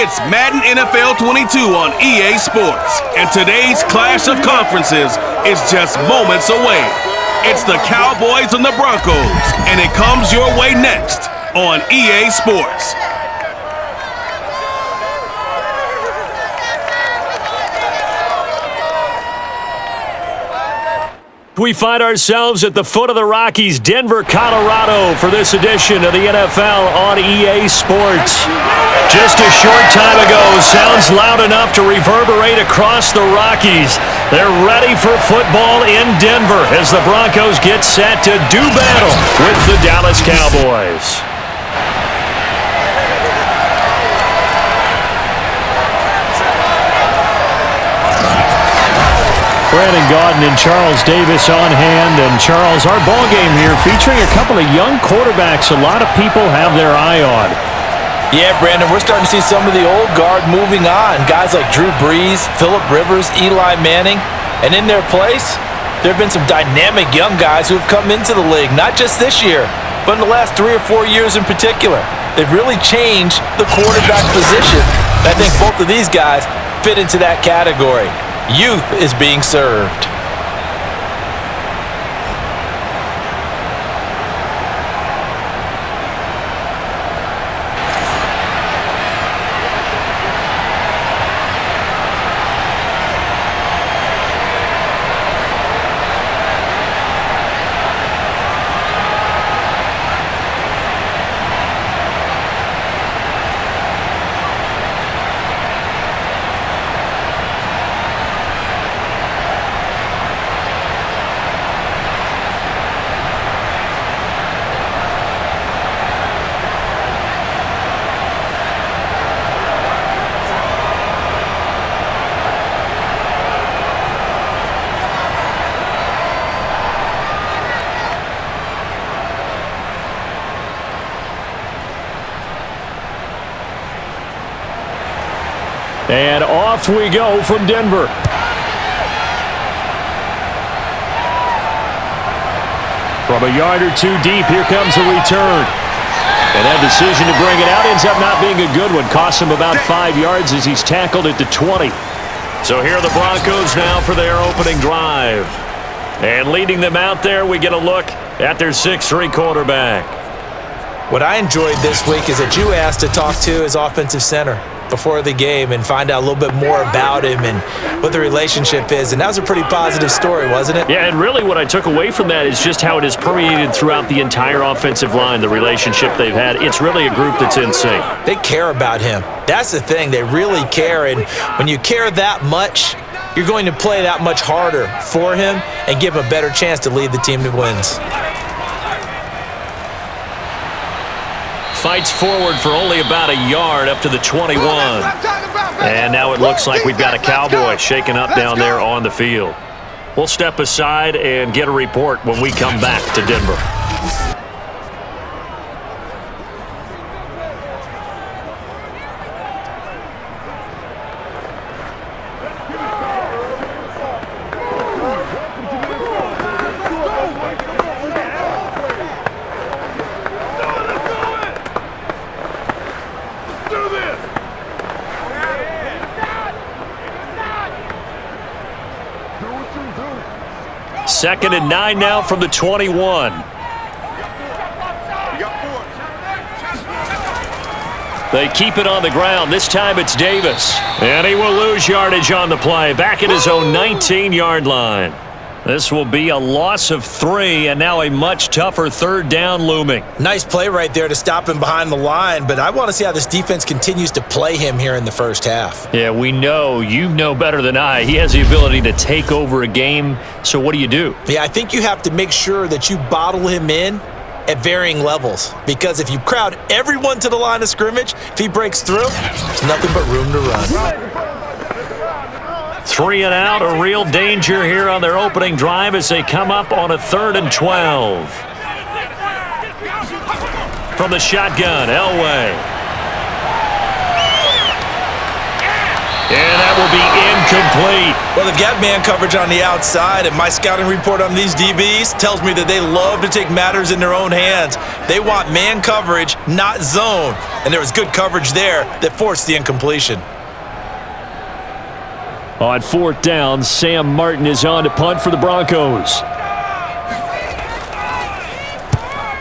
It's Madden NFL 22 on EA Sports, and today's clash of conferences is just moments away. It's the Cowboys and the Broncos, and it comes your way next on EA Sports. We find ourselves at the foot of the Rockies, Denver, Colorado, for this edition of the NFL on EA Sports. Just a short time ago, sounds loud enough to reverberate across the Rockies. They're ready for football in Denver as the Broncos get set to do battle with the Dallas Cowboys. Brandon Gaudin and Charles Davis on hand. And Charles, our ball game here featuring a couple of young quarterbacks a lot of people have their eye on. Yeah, Brandon, we're starting to see some of the old guard moving on. Guys like Drew Brees, Phillip Rivers, Eli Manning. And in their place, there have been some dynamic young guys who have come into the league, not just this year, but in the last 3 or 4 years in particular. They've really changed the quarterback position. And I think both of these guys fit into that category. Youth is being served. And off we go from Denver. From a yard or two deep, here comes the return. And that decision to bring it out ends up not being a good one. Costs him about 5 yards as he's tackled at the 20. So here are the Broncos now for their opening drive. And leading them out there, we get a look at their 6'3" quarterback. What I enjoyed this week is that you asked to talk to his offensive center before the game and find out a little bit more about him and what the relationship is. And that was a pretty positive story, wasn't it? Yeah, and really what I took away from that is just how it has permeated throughout the entire offensive line, the relationship they've had. It's really a group that's in sync. They care about him. That's the thing. They really care. And when you care that much, you're going to play that much harder for him and give him a better chance to lead the team to wins. Fights forward for only about a yard up to the 21. And now it looks like we've got a Cowboy shaken up down there on the field. We'll step aside and get a report when we come back to Denver. Second and 9 now from the 21. They keep it on the ground. This time it's Davis. And he will lose yardage on the play. Back at his own 19-yard line. This will be a loss of 3, and now a much tougher third down looming. Nice play right there to stop him behind the line, but I want to see how this defense continues to play him here in the first half. Yeah, we know. You know better than I. He has the ability to take over a game, so what do you do? Yeah, I think you have to make sure that you bottle him in at varying levels, because if you crowd everyone to the line of scrimmage, if he breaks through, there's nothing but room to run. 3 and out, a real danger here on their opening drive as they come up on a 3rd and 12. From the shotgun, Elway. And that will be incomplete. Well, they've got man coverage on the outside, and my scouting report on these DBs tells me that they love to take matters in their own hands. They want man coverage, not zone. And there was good coverage there that forced the incompletion. On fourth down, Sam Martin is on to punt for the Broncos.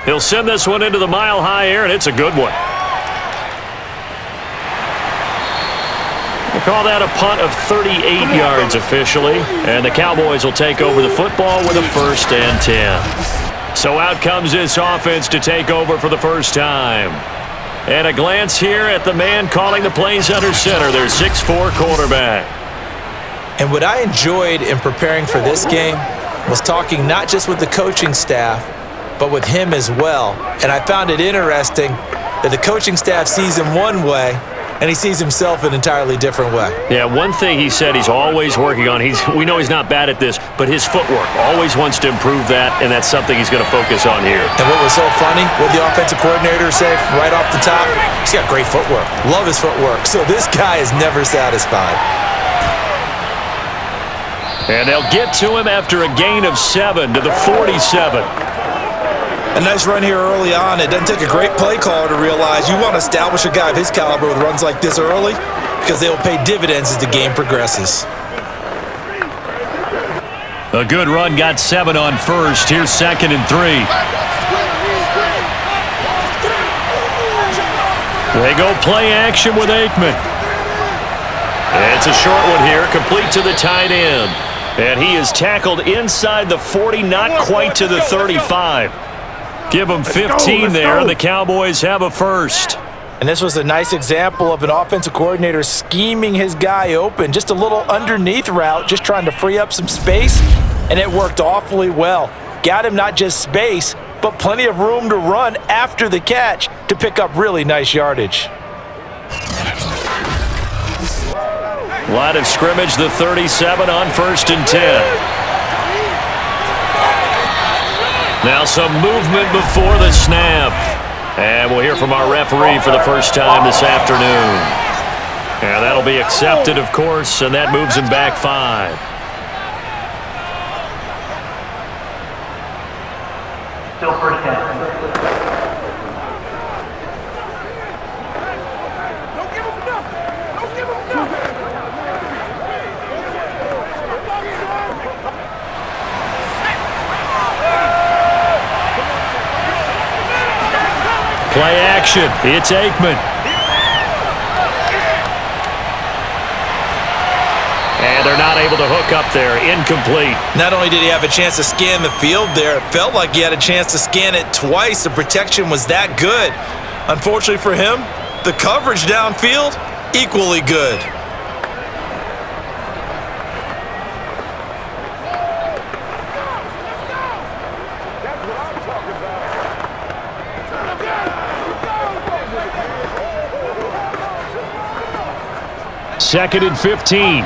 He'll send this one into the mile-high air, and it's a good one. We'll call that a punt of 38 yards officially, and the Cowboys will take over the football with a 1st and 10. So out comes this offense to take over for the first time. And a glance here at the man calling the plays under center, their 6'4" quarterback. And what I enjoyed in preparing for this game was talking not just with the coaching staff, but with him as well. And I found it interesting that the coaching staff sees him one way, and he sees himself an entirely different way. Yeah, one thing he said he's always working on, we know he's not bad at this, but his footwork, always wants to improve that, and that's something he's going to focus on here. And what was so funny, what the offensive coordinator said right off the top, he's got great footwork. Love his footwork. So this guy is never satisfied. And they'll get to him after a gain of 7 to the 47. A nice run here early on. It doesn't take a great play caller to realize you want to establish a guy of his caliber with runs like this early because they will pay dividends as the game progresses. A good run, got 7 on first. Here's 2nd and 3. They go play action with Aikman. It's a short one here, complete to the tight end. And he is tackled inside the 40, not quite to the 35. Give him 15 there, and the Cowboys have a 1st. And this was a nice example of an offensive coordinator scheming his guy open. Just a little underneath route, just trying to free up some space, and it worked awfully well. Got him not just space, but plenty of room to run after the catch to pick up really nice yardage. Line of scrimmage, the 37 on 1st and 10. Now some movement before the snap. And we'll hear from our referee for the first time this afternoon. And that'll be accepted, of course, and that moves him back 5. Still first down. Play action. It's Aikman. And they're not able to hook up there. Incomplete. Not only did he have a chance to scan the field there, it felt like he had a chance to scan it twice. The protection was that good. Unfortunately for him, the coverage downfield, equally good. Second and 15.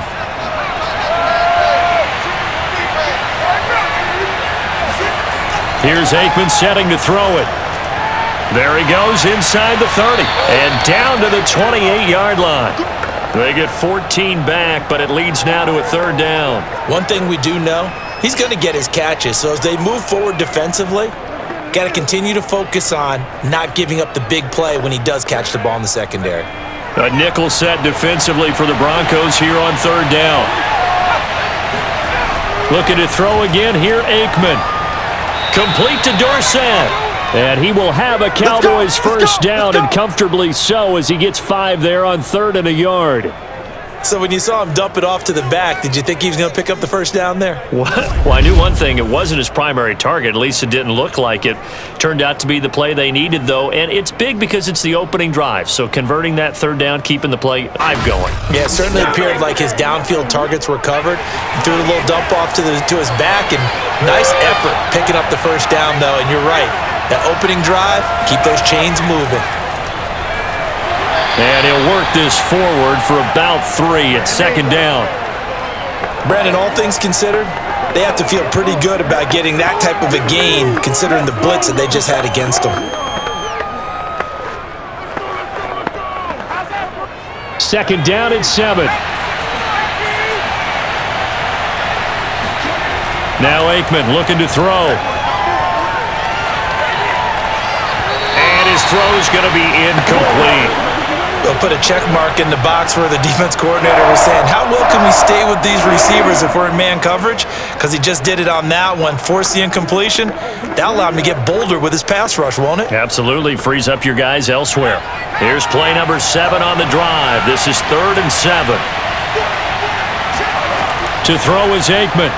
Here's Aikman setting to throw it. There he goes inside the 30 and down to the 28-yard line. They get 14 back, but it leads now to a 3rd down. One thing we do know, he's going to get his catches. So as they move forward defensively, got to continue to focus on not giving up the big play when he does catch the ball in the secondary. A nickel set defensively for the Broncos here on 3rd down. Looking to throw again here, Aikman. Complete to Dorsett. And he will have a Cowboys first down, and comfortably so, as he gets 5 there on 3rd and a yard. So when you saw him dump it off to the back, did you think he was going to pick up the first down there? Well, I knew one thing. It wasn't his primary target. At least it didn't look like it. Turned out to be the play they needed, though. And it's big because it's the opening drive. So converting that 3rd down, keeping the play going. Yeah, it certainly appeared like his downfield targets were covered. He threw a little dump off to his back, and nice effort picking up the first down, though. And you're right. That opening drive, keep those chains moving. And he'll work this forward for about 3 at 2nd down. Brandon, all things considered, they have to feel pretty good about getting that type of a gain considering the blitz that they just had against them. 2nd down and 7. Now Aikman looking to throw. And his throw's going to be incomplete. They'll put a check mark in the box where the defense coordinator was saying, how well can we stay with these receivers if we're in man coverage? Because he just did it on that one, forced the incompletion. That allowed him to get bolder with his pass rush, won't it? Absolutely. Frees up your guys elsewhere. Here's play number 7 on the drive. This is 3rd and 7. To throw is Aikman.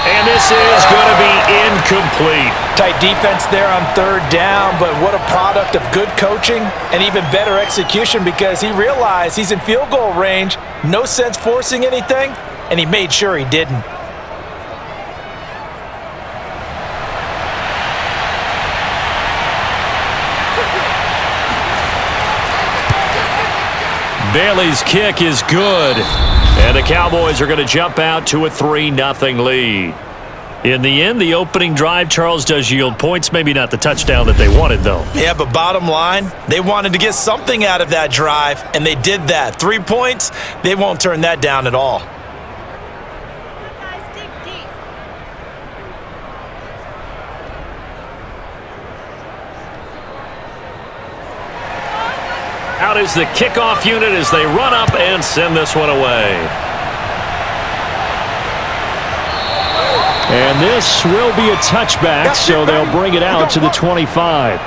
And this is going to be incomplete. Tight defense there on 3rd down, but what a product of good coaching and even better execution because he realized he's in field goal range, no sense forcing anything, and he made sure he didn't. Bailey's kick is good. And the Cowboys are going to jump out to a 3-0 lead. In the end, the opening drive, Charles, does yield points. Maybe not the touchdown that they wanted, though. Yeah, but bottom line, they wanted to get something out of that drive, and they did that. 3 points, they won't turn that down at all. Out is the kickoff unit as they run up and send this one away. And this will be a touchback, so they'll bring it out to the 25.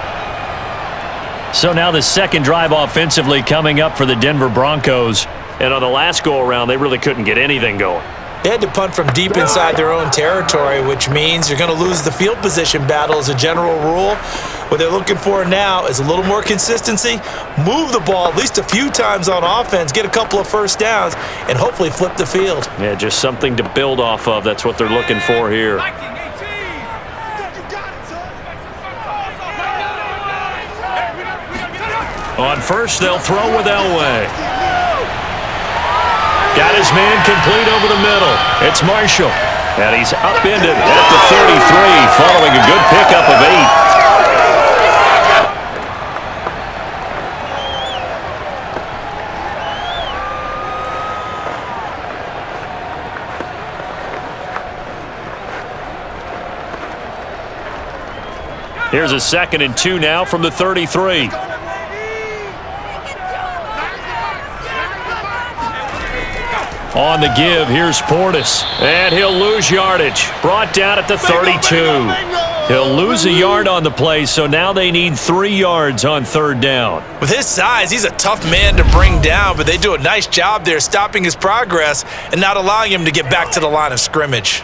So now the second drive offensively coming up for the Denver Broncos. And on the last go-around, they really couldn't get anything going. They had to punt from deep inside their own territory, which means you're going to lose the field position battle as a general rule. What they're looking for now is a little more consistency, move the ball at least a few times on offense, get a couple of first downs, and hopefully flip the field. Yeah, just something to build off of. That's what they're looking for here. On first, they'll throw with Elway. Got his man complete over the middle. It's Marshall. And he's upended at the 33 following a good pickup of 8. Here's a 2nd and 2 now from the 33. On the give, here's Portis. And he'll lose yardage. Brought down at the 32. He'll lose a yard on the play, so now they need 3 yards on 3rd down. With his size, he's a tough man to bring down, but they do a nice job there stopping his progress and not allowing him to get back to the line of scrimmage.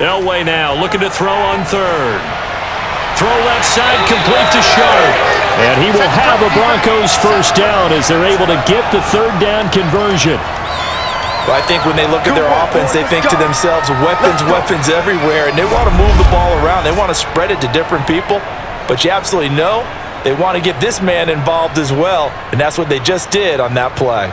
Elway now looking to throw on 3rd. Throw left side complete to Sharp. And he will have a Broncos first down as they're able to get the 3rd down conversion. Well, I think when they look at their offense, they think to themselves, weapons everywhere, and they want to move the ball around. They want to spread it to different people, but you absolutely know they want to get this man involved as well, and that's what they just did on that play.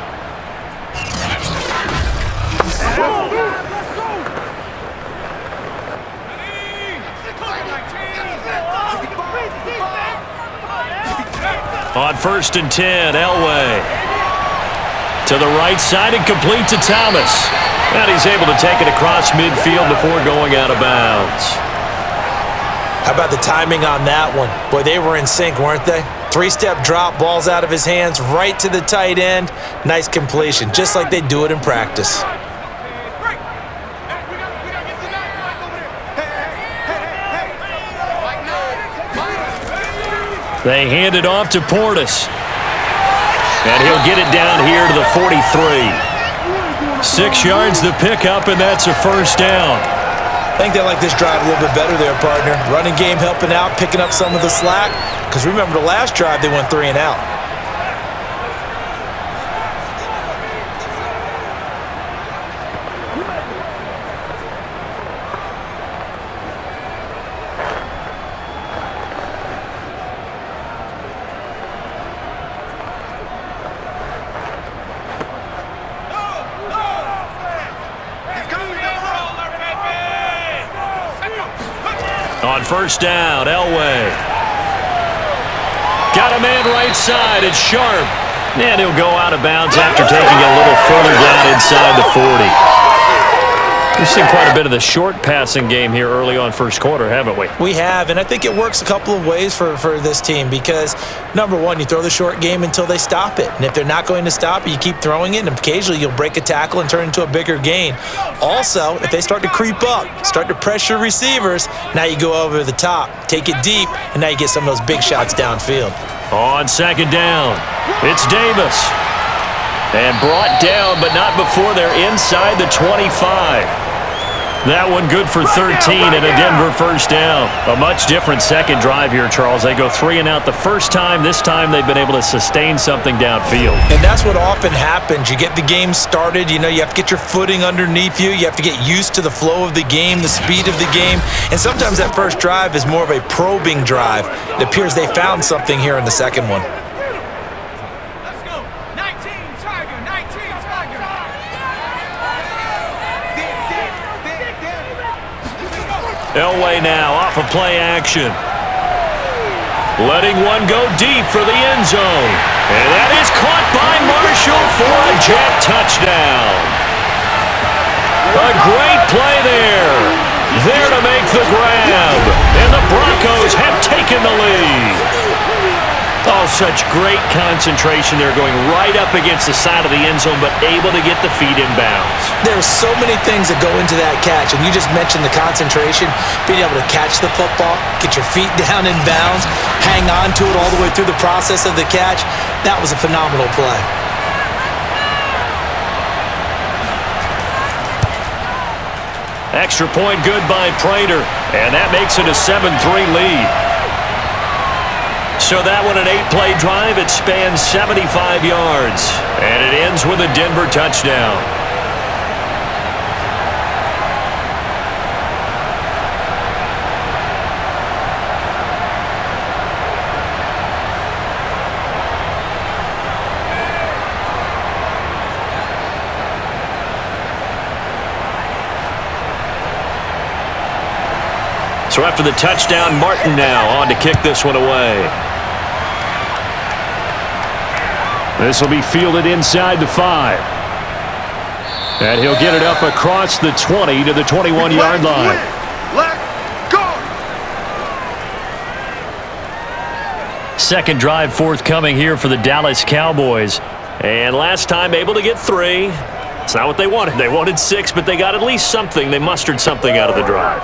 On 1st and 10, Elway. To the right side and complete to Thomas. And he's able to take it across midfield before going out of bounds. How about the timing on that one? Boy, they were in sync, weren't they? 3-step drop, balls out of his hands, right to the tight end. Nice completion, just like they do it in practice. They hand it off to Portis. And he'll get it down here to the 43. 6 yards the pickup, and that's a first down. I think they like this drive a little bit better there, partner. Running game helping out, picking up some of the slack. Because remember the last drive, they went 3 and out. On first down, Elway. Got a man right side. It's Sharp. And he'll go out of bounds after taking a little further down inside the 40. We've seen quite a bit of the short passing game here early on first quarter, haven't we? We have, and I think it works a couple of ways for this team because, number one, you throw the short game until they stop it. And if they're not going to stop it, you keep throwing it, and occasionally you'll break a tackle and turn into a bigger gain. Also, if they start to creep up, start to pressure receivers, now you go over the top, take it deep, and now you get some of those big shots downfield. On second down, it's Davis. And brought down, but not before they're inside the 25. That one good for 13 and a Denver first down. A much different second drive here, Charles. They go 3 and out the first time. This time they've been able to sustain something downfield. And that's what often happens. You get the game started. You know, you have to get your footing underneath you. You have to get used to the flow of the game, the speed of the game. And sometimes that first drive is more of a probing drive. It appears they found something here in the second one. Elway now off of play action. Letting one go deep for the end zone. And that is caught by Marshall for a jet touchdown. A great play there. There to make the grab. And the Broncos have taken the lead. Oh, such great concentration. They're going right up against the side of the end zone, but able to get the feet in bounds. There's so many things that go into that catch, and you just mentioned the concentration, being able to catch the football, get your feet down in bounds, hang on to it all the way through the process of the catch. That was a phenomenal play. Extra point good by Prater, and that makes it a 7-3 lead. So that one, an 8-play drive. It spans 75 yards, and it ends with a Denver touchdown. So after the touchdown, Martin now on to kick this one away. This will be fielded inside the 5. And he'll get it up across the 20 to the 21-yard line. Let's go! Second drive forthcoming here for the Dallas Cowboys. And last time able to get 3. It's not what they wanted. They wanted 6, but they got at least something. They mustered something out of the drive.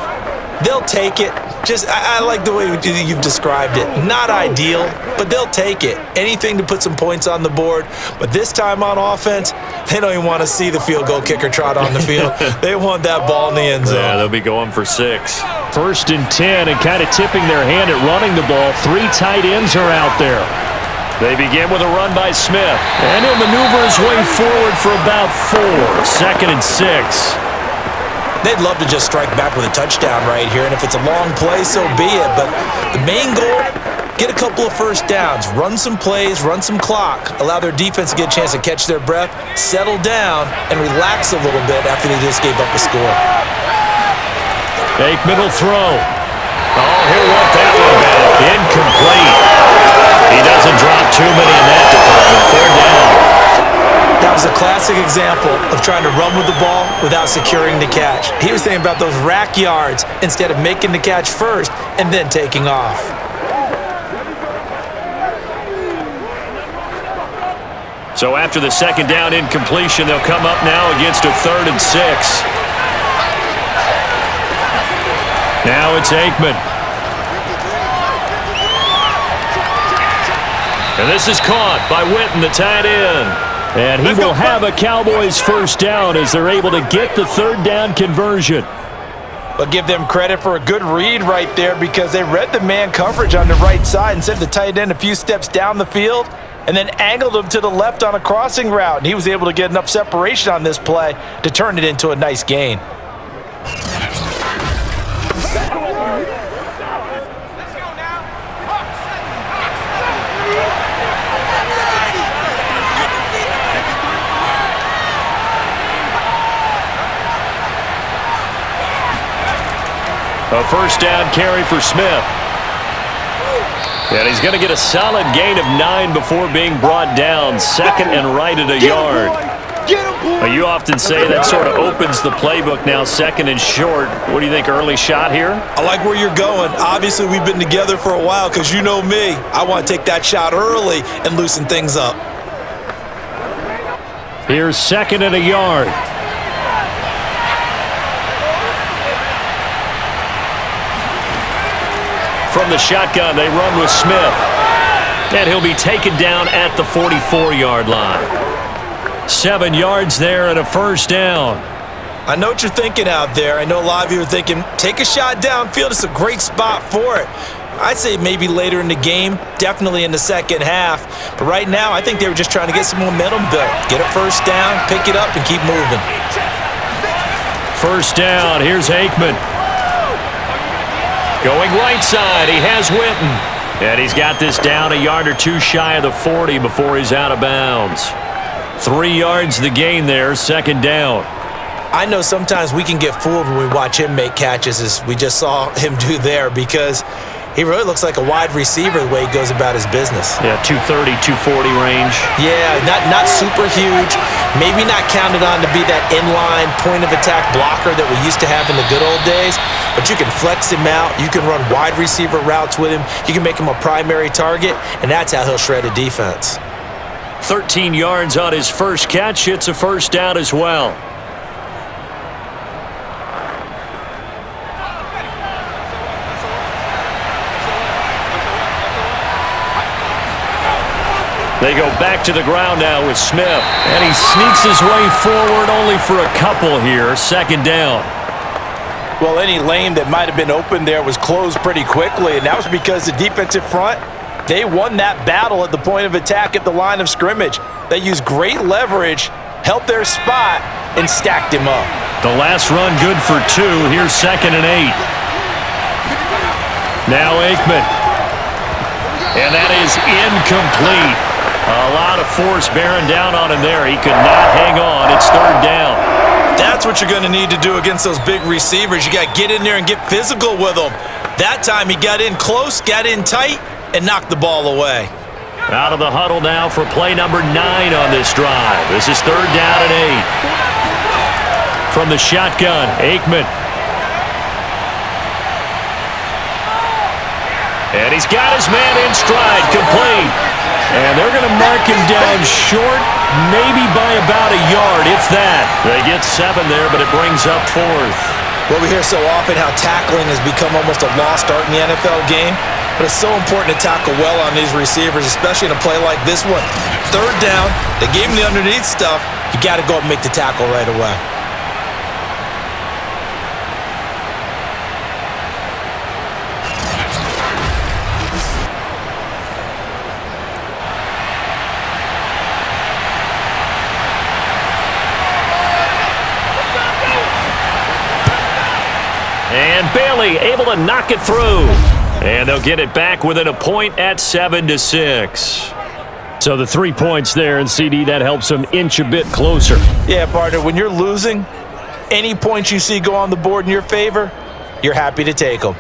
They'll take it. I like the way you've described it. Not ideal, but they'll take it. Anything to put some points on the board. But this time on offense, they don't even want to see the field goal kicker trot on the field. They want that ball in the end zone. Yeah, they'll be going for 6. First and 10, and kind of tipping their hand at running the ball. 3 tight ends are out there. They begin with a run by Smith. And he'll maneuver his way forward for about 4. Second and 6. They'd love to just strike back with a touchdown right here, and if it's a long play, so be it. But the main goal, get a couple of first downs, run some plays, run some clock, allow their defense to get a chance to catch their breath, settle down, and relax a little bit after they just gave up a score. Aikman will throw. Oh, he'll want that one back. Incomplete. He doesn't drop too many in that department. 4th down. That was a classic example of trying to run with the ball without securing the catch. He was thinking about those rack yards instead of making the catch first and then taking off. So after the second down incompletion, they'll come up now against a 3rd and 6. Now it's Aikman. And this is caught by Witten, the tight end. And he will have a Cowboys first down as they're able to get the 3rd down conversion. But give them credit for a good read right there because they read the man coverage on the right side and sent the tight end a few steps down the field and then angled him to the left on a crossing route. And he was able to get enough separation on this play to turn it into a nice gain. A first down carry for Smith. And he's going to get a solid gain of 9 before being brought down. Second and right at a yard. You often say that sort of opens the playbook now, second and short. What do you think, early shot here? I like where you're going. Obviously, we've been together for a while because you know me. I want to take that shot early and loosen things up. Here's second and a yard. From the shotgun, they run with Smith. And he'll be taken down at the 44-yard line. 7 yards there and a first down. I know what you're thinking out there. I know a lot of you are thinking, take a shot downfield. It's a great spot for it. I'd say maybe later in the game, definitely in the second half. But right now, I think they were just trying to get some momentum built. Get a first down, pick it up, and keep moving. First down. Here's Aikman. Going right side. He has Witten. And he's got this down a yard or two shy of the 40 before he's out of bounds. 3 yards the gain there, second down. I know sometimes we can get fooled when we watch him make catches, as we just saw him do there, because he really looks like a wide receiver the way he goes about his business. Yeah, 230, 240 range. Yeah, not super huge. Maybe not counted on to be that inline point-of-attack blocker that we used to have in the good old days, but you can flex him out. You can run wide receiver routes with him. You can make him a primary target, and that's how he'll shred a defense. 13 yards on his first catch. It's a first down as well. They go back to the ground now with Smith. And he sneaks his way forward only for a couple here. Second down. Well, any lane that might have been open there was closed pretty quickly, and that was because the defensive front, they won that battle at the point of attack at the line of scrimmage. They used great leverage, held their spot, and stacked him up. The last run good for 2. Here's second and 8. Now Aikman. And that is incomplete. A lot of force bearing down on him there. He could not hang on. It's third down. That's what you're going to need to do against those big receivers. You got to get in there and get physical with them. That time he got in close, got in tight, and knocked the ball away. Out of the huddle now for play number 9 on this drive. This is third down and 8. From the shotgun, Aikman. And he's got his man in stride, complete. And they're going to mark him down short, maybe by about a yard, if that. They get 7 there, but it brings up 4th. Well, we hear so often how tackling has become almost a lost art in the NFL game, but it's so important to tackle well on these receivers, especially in a play like this one. Third down, they gave him the underneath stuff. You got to go and make the tackle right away. And Bailey able to knock it through. And they'll get it back within a point at 7-6. So the 3 points there, and CD, that helps them inch a bit closer. Yeah, partner, when you're losing, any points you see go on the board in your favor, you're happy to take them.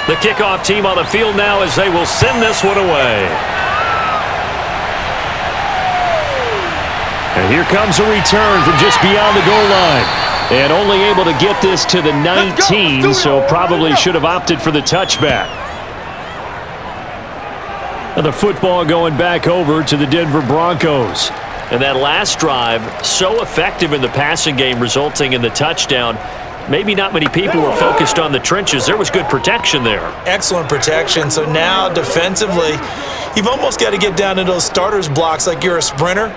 The kickoff team on the field now as they will send this one away. And here comes a return from just beyond the goal line. And only able to get this to the 19, so probably should have opted for the touchback. And the football going back over to the Denver Broncos. And that last drive, so effective in the passing game, resulting in the touchdown. Maybe not many people were focused on the trenches. There was good protection there. Excellent protection. So now defensively, you've almost got to get down to those starters blocks like you're a sprinter.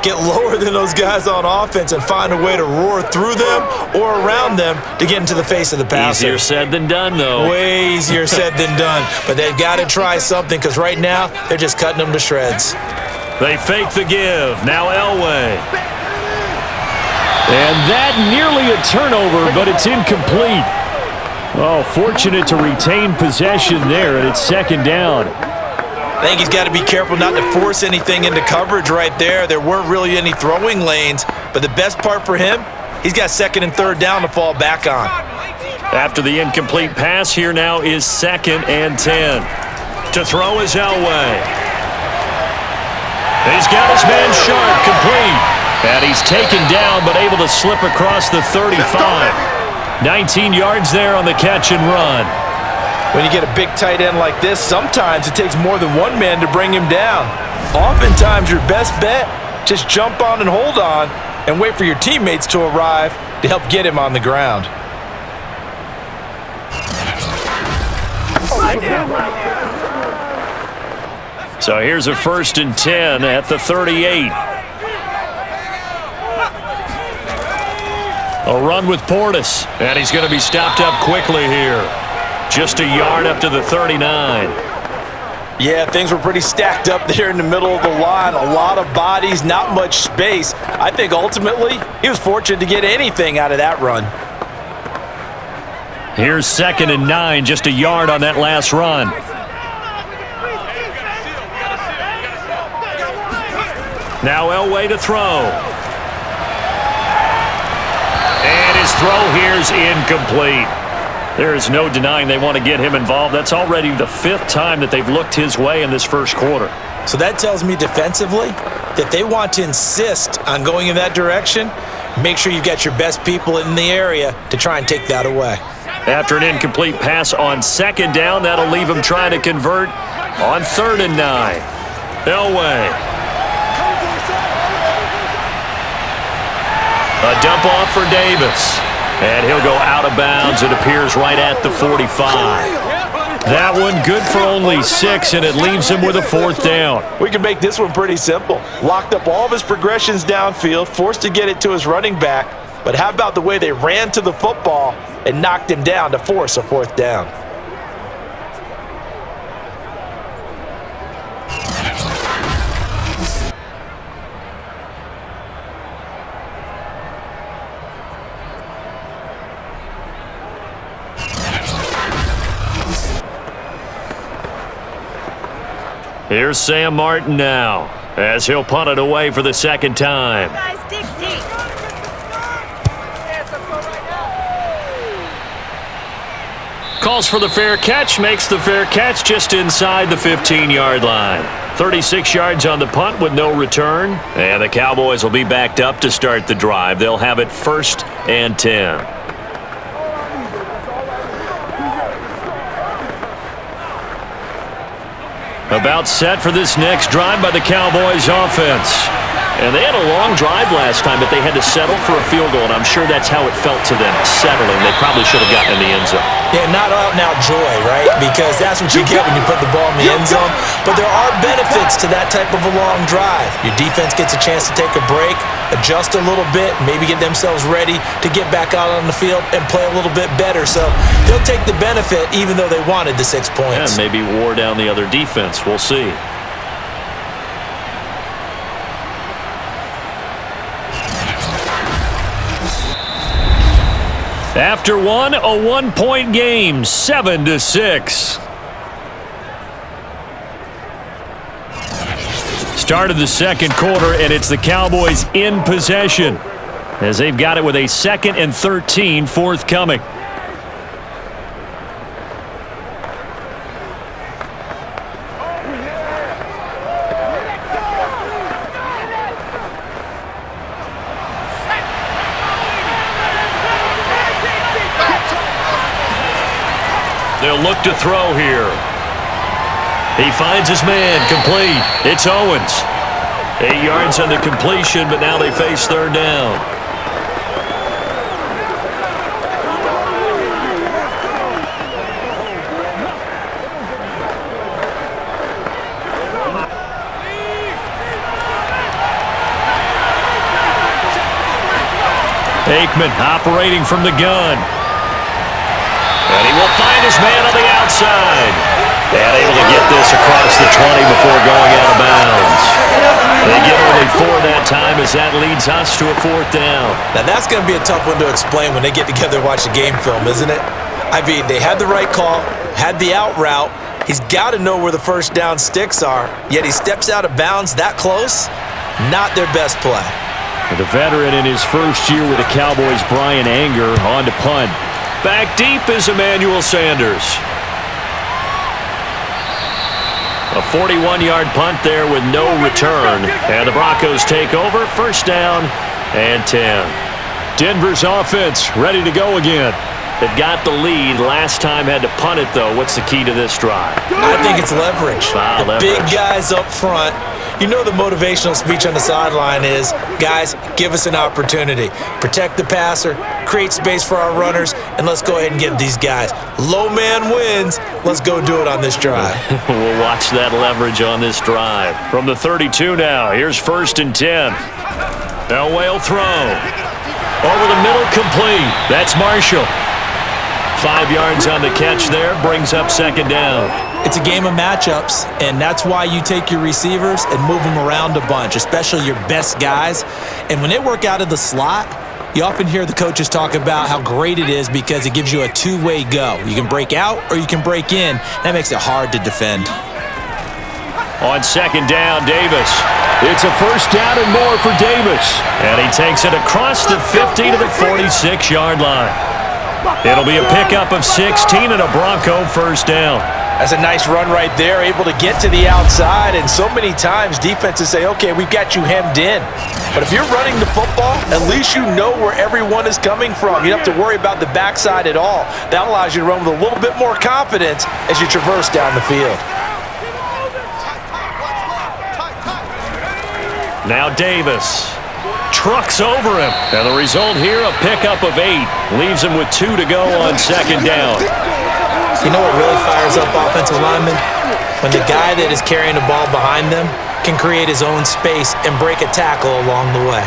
Get lower than those guys on offense and find a way to roar through them or around them to get into the face of the passer. Easier said than done, though. Way easier said than done. But they've got to try something because right now they're just cutting them to shreds. They fake the give. Now Elway. And that nearly a turnover, but it's incomplete. Oh, fortunate to retain possession there, and it's second down. I think he's got to be careful not to force anything into coverage right there. There weren't really any throwing lanes, but the best part for him, he's got second and third down to fall back on. After the incomplete pass, here now is 2nd and 10. To throw is Elway. He's got his man Sharp complete. And he's taken down, but able to slip across the 35. 19 yards there on the catch and run. When you get a big tight end like this, sometimes it takes more than one man to bring him down. Oftentimes, your best bet, just jump on and hold on and wait for your teammates to arrive to help get him on the ground. So here's a 1st and 10 at the 38. A run with Portis, and he's going to be stopped up quickly here. Just a yard up to the 39. Yeah, things were pretty stacked up there in the middle of the line. A lot of bodies, not much space. I think ultimately he was fortunate to get anything out of that run. Here's 2nd and 9, just a yard on that last run. Now Elway to throw. And his throw here's incomplete. There is no denying they want to get him involved. That's already the 5th time that they've looked his way in this first quarter. So that tells me defensively that they want to insist on going in that direction. Make sure you've got your best people in the area to try and take that away. After an incomplete pass on 2nd down, that'll leave him trying to convert on 3rd and 9. Elway. A dump off for Davis. And he'll go out of bounds. It appears right at the 45. That one good for only 6, and it leaves him with a 4th down. We can make this one pretty simple. Locked up all of his progressions downfield, forced to get it to his running back. But how about the way they ran to the football and knocked him down to force a 4th down? Here's Sam Martin now, as he'll punt it away for the 2nd time. Guys, dig deep. Calls for the fair catch, makes the fair catch just inside the 15-yard line. 36 yards on the punt with no return, and the Cowboys will be backed up to start the drive. They'll have it 1st and 10. About set for this next drive by the Cowboys offense. And they had a long drive last time, but they had to settle for a field goal, and I'm sure that's how it felt to them, settling. They probably should have gotten in the end zone. Yeah, not out-and-out joy, right? Because that's what you get when you put the ball in the end zone. But there are benefits to that type of a long drive. Your defense gets a chance to take a break, adjust a little bit, maybe get themselves ready to get back out on the field and play a little bit better. So they'll take the benefit even though they wanted the 6 points. And maybe wore down the other defense. We'll see. After one, a 1-point game, 7-6. Start of the 2nd quarter, and it's the Cowboys in possession as they've got it with a 2nd and 13 forthcoming. They'll look to throw here. He finds his man, complete. It's Owens. 8 yards on the completion, but now they face 3rd down. Aikman operating from the gun. And he will find his man on the outside. And able to get this across the 20 before going out of bounds. They get only 4 that time, as that leads us to a 4th down. Now, that's going to be a tough one to explain when they get together and watch the game film, isn't it? I mean, they had the right call, had the out route. He's got to know where the first down sticks are, yet he steps out of bounds that close. Not their best play. The veteran in his first year with the Cowboys, Brian Anger, on to punt. Back deep is Emmanuel Sanders. A 41-yard punt there with no return. And the Broncos take over, 1st down and 10. Denver's offense ready to go again. They've got the lead. Last time had to punt it, though. What's the key to this drive? I think it's leverage. Leverage. Big guys up front. You know the motivational speech on the sideline is, guys, give us an opportunity. Protect the passer, create space for our runners, and let's go ahead and get these guys. Low man wins. Let's go do it on this drive. We'll watch that leverage on this drive. From the 32 now, here's 1st and 10. Elway will throw. Over the middle, complete. That's Marshall. 5 yards on the catch there, brings up 2nd down. It's a game of matchups, and that's why you take your receivers and move them around a bunch, especially your best guys. And when they work out of the slot, you often hear the coaches talk about how great it is because it gives you a two-way go. You can break out or you can break in. That makes it hard to defend. On 2nd down, Davis. It's a 1st down and more for Davis. And he takes it across the 50 to the 46-yard line. It'll be a pickup of 16 and a Bronco 1st down. That's a nice run right there, able to get to the outside. And so many times defenses say, okay, we've got you hemmed in. But if you're running the football, at least you know where everyone is coming from. You don't have to worry about the backside at all. That allows you to run with a little bit more confidence as you traverse down the field. Now Davis trucks over him. And the result here, a pickup of 8. Leaves him with 2 to go on 2nd down. You know what really fires up offensive linemen? When the guy that is carrying the ball behind them can create his own space and break a tackle along the way.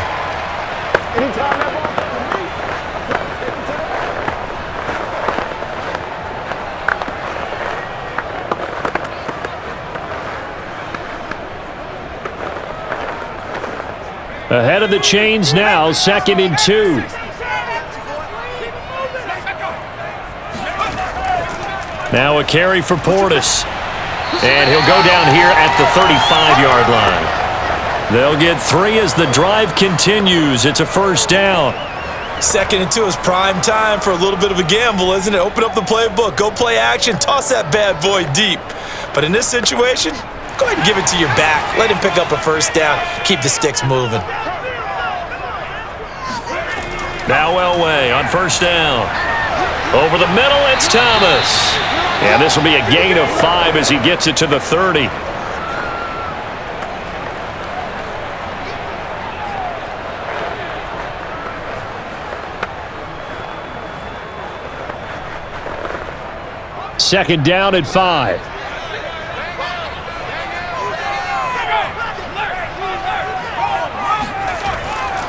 Ahead of the chains now, 2nd and 2. Now a carry for Portis. And he'll go down here at the 35-yard line. They'll get 3 as the drive continues. It's a 1st down. 2nd and 2 is prime time for a little bit of a gamble, isn't it? Open up the playbook, go play action, toss that bad boy deep. But in this situation, go ahead and give it to your back. Let him pick up a 1st down. Keep the sticks moving. Now Elway on 1st down. Over the middle, it's Thomas. And this will be a gain of 5 as he gets it to the 30. Second down at 5.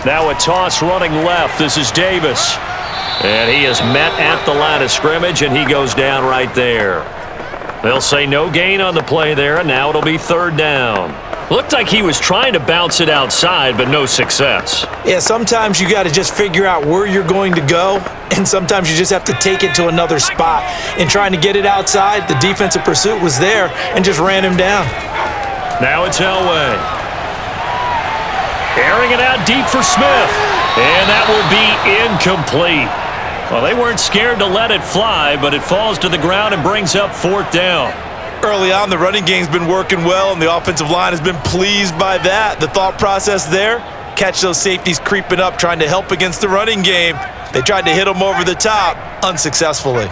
Now a toss running left. This is Davis. And he is met at the line of scrimmage, and he goes down right there. They'll say no gain on the play there, and now it'll be 3rd down. Looked like he was trying to bounce it outside, but no success. Yeah, sometimes you got to just figure out where you're going to go, and sometimes you just have to take it to another spot. In trying to get it outside, the defensive pursuit was there and just ran him down. Now it's Elway. Airing it out deep for Smith. And that will be incomplete. Well, they weren't scared to let it fly, but it falls to the ground and brings up 4th down. Early on, the running game's been working well, and the offensive line has been pleased by that. The thought process there, catch those safeties creeping up, trying to help against the running game. They tried to hit them over the top, unsuccessfully.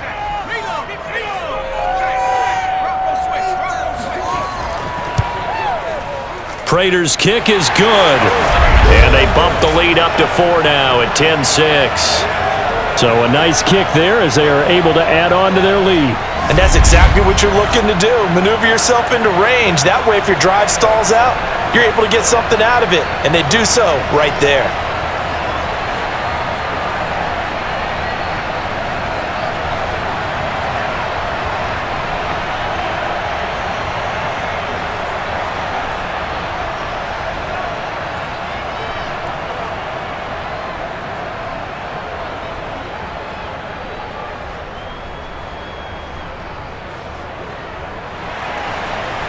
Prater's kick is good. And they bump the lead up to 4 now at 10-6. So a nice kick there as they are able to add on to their lead. And that's exactly what you're looking to do. Maneuver yourself into range. That way, if your drive stalls out, you're able to get something out of it. And they do so right there.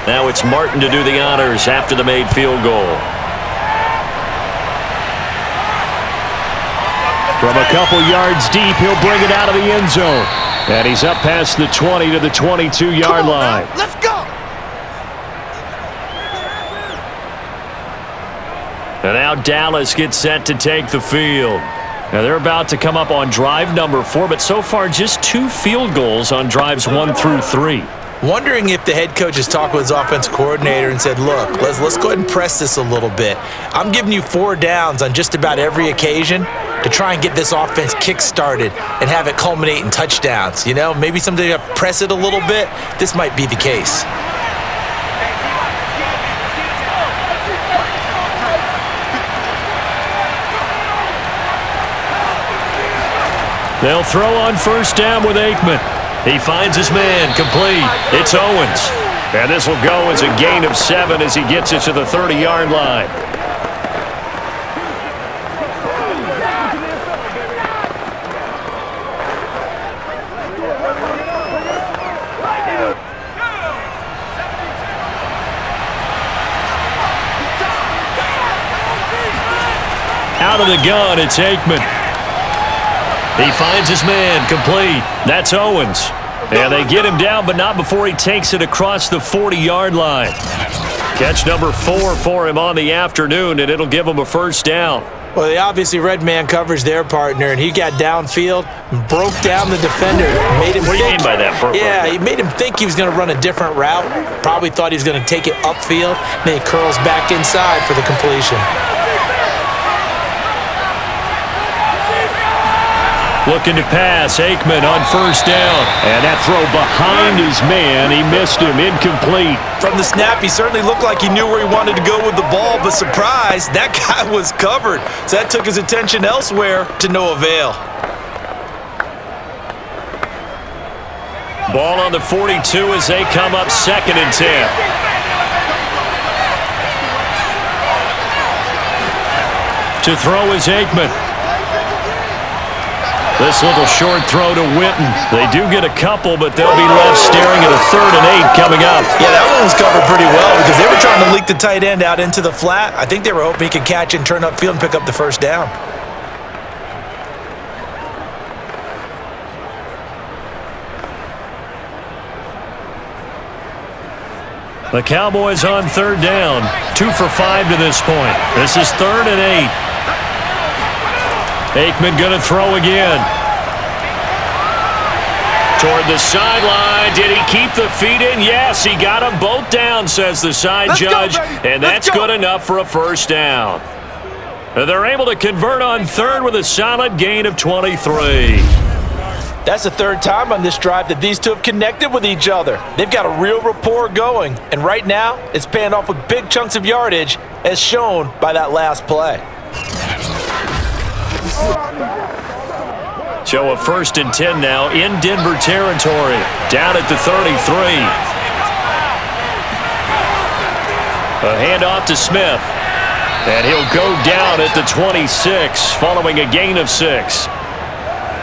Now it's Martin to do the honors after the made field goal. From a couple yards deep, he'll bring it out of the end zone. And he's up past the 20 to the 22-yard line. Let's go. And now Dallas gets set to take the field. Now they're about to come up on drive number 4, but so far just 2 field goals on drives 1 through 3. Wondering if the head coach has talked with his offensive coordinator and said, look, let's go ahead and press this a little bit. I'm giving you 4 downs on just about every occasion to try and get this offense kick-started and have it culminate in touchdowns. You know, maybe someday you press it a little bit. This might be the case. They'll throw on first down with Aikman. He finds his man, complete. It's Owens. And this will go as a gain of 7 as he gets it to the 30-yard line. Out of the gun, it's Aikman. He finds his man, complete. That's Owens. And they get him down, but not before he takes it across the 40-yard line. Catch number 4 for him on the afternoon, and it'll give him a first down. Well, they obviously red man coverage their partner, and he got downfield, broke down the defender. Made him what do you mean by that? Yeah, he made him think he was going to run a different route. Probably thought he was going to take it upfield. Then he curls back inside for the completion. Looking to pass, Aikman on first down. And that throw behind his man, he missed him, incomplete. From the snap, he certainly looked like he knew where he wanted to go with the ball, but surprise, that guy was covered. So that took his attention elsewhere to no avail. Ball on the 42 as they come up 2nd and 10. To throw is Aikman. This little short throw to Winton. They do get a couple, but they'll be left staring at a 3rd and 8 coming up. Yeah, that one was covered pretty well because they were trying to leak the tight end out into the flat. I think they were hoping he could catch and turn upfield and pick up the first down. The Cowboys on 3rd down. 2 for 5 to this point. This is 3rd and 8. Aikman going to throw again. Toward the sideline. Did he keep the feet in? Yes, he got them both down, says the side judge. And that's good enough for a first down. They're able to convert on 3rd with a solid gain of 23. That's the 3rd time on this drive that these two have connected with each other. They've got a real rapport going. And right now, it's paying off with big chunks of yardage, as shown by that last play. So a 1st and 10 now in Denver territory. Down at the 33. A handoff to Smith. And he'll go down at the 26 following a gain of 6.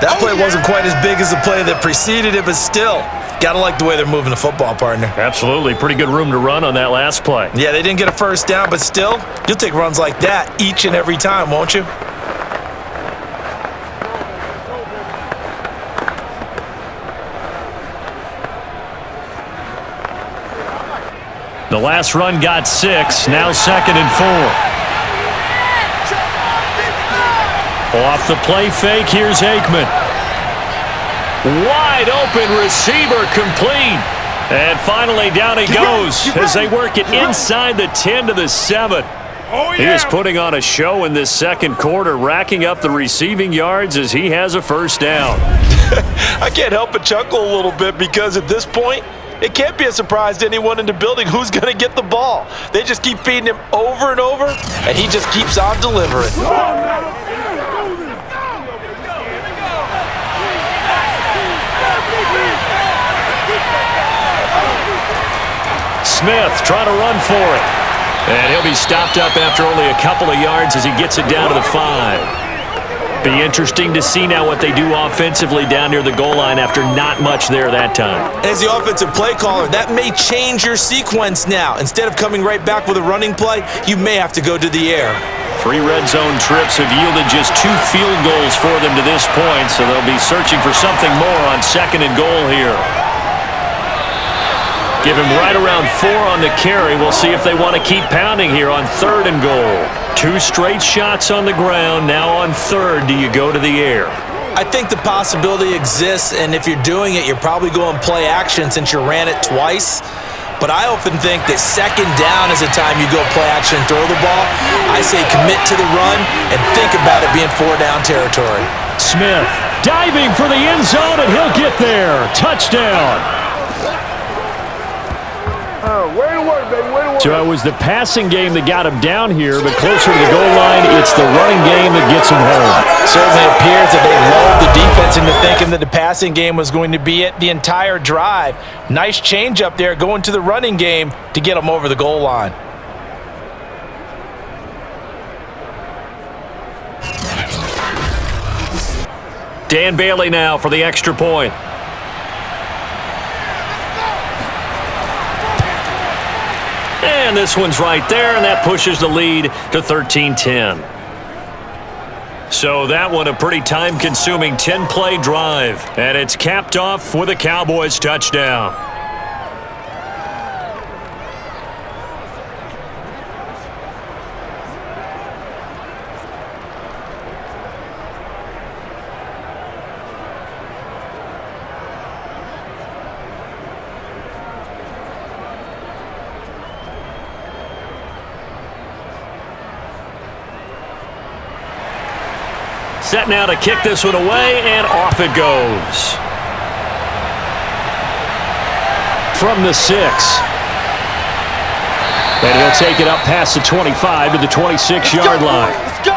That play wasn't quite as big as the play that preceded it, but still, got to like the way they're moving the football, partner. Absolutely. Pretty good room to run on that last play. Yeah, they didn't get a first down, but still, you'll take runs like that each and every time, won't you? The last run got 6. Now 2nd and 4. Off the play fake, here's Aikman. Wide open receiver, complete. And finally down he goes as they work it inside the 10 to the 7. He is putting on a show in this 2nd quarter, racking up the receiving yards as he has a first down. I can't help but chuckle a little bit because at this point, it can't be a surprise to anyone in the building who's going to get the ball. They just keep feeding him over and over, and he just keeps on delivering. Smith trying to run for it. And he'll be stopped up after only a couple of yards as he gets it down to the 5. Be interesting to see now what they do offensively down near the goal line after not much there that time. As the offensive play caller, that may change your sequence now. Instead of coming right back with a running play, you may have to go to the air. 3 red zone trips have yielded just 2 field goals for them to this point, so they'll be searching for something more on 2nd and goal here. Give him right around 4 on the carry. We'll see if they want to keep pounding here on 3rd and goal. 2 straight shots on the ground. Now on 3rd, do you go to the air? I think the possibility exists, and if you're doing it, you're probably going play action since you ran it twice. But I often think that 2nd down is the time you go play action and throw the ball. I say commit to the run and think about it being 4-down territory. Smith diving for the end zone, and he'll get there. Touchdown. Way to work, baby. Way to work. So it was the passing game that got him down here, but closer to the goal line, it's the running game that gets him home. Certainly appears that they lulled the defense into thinking that the passing game was going to be it the entire drive. Nice change up there going to the running game to get them over the goal line. Dan Bailey now for the extra point. And this one's right there, and that pushes the lead to 13-10. So that one a pretty time-consuming 10-play drive, and it's capped off with a Cowboys touchdown. Set now to kick this one away, and off it goes. From the 6. And he'll take it up past the 25 to the 26-yard line. Let's go.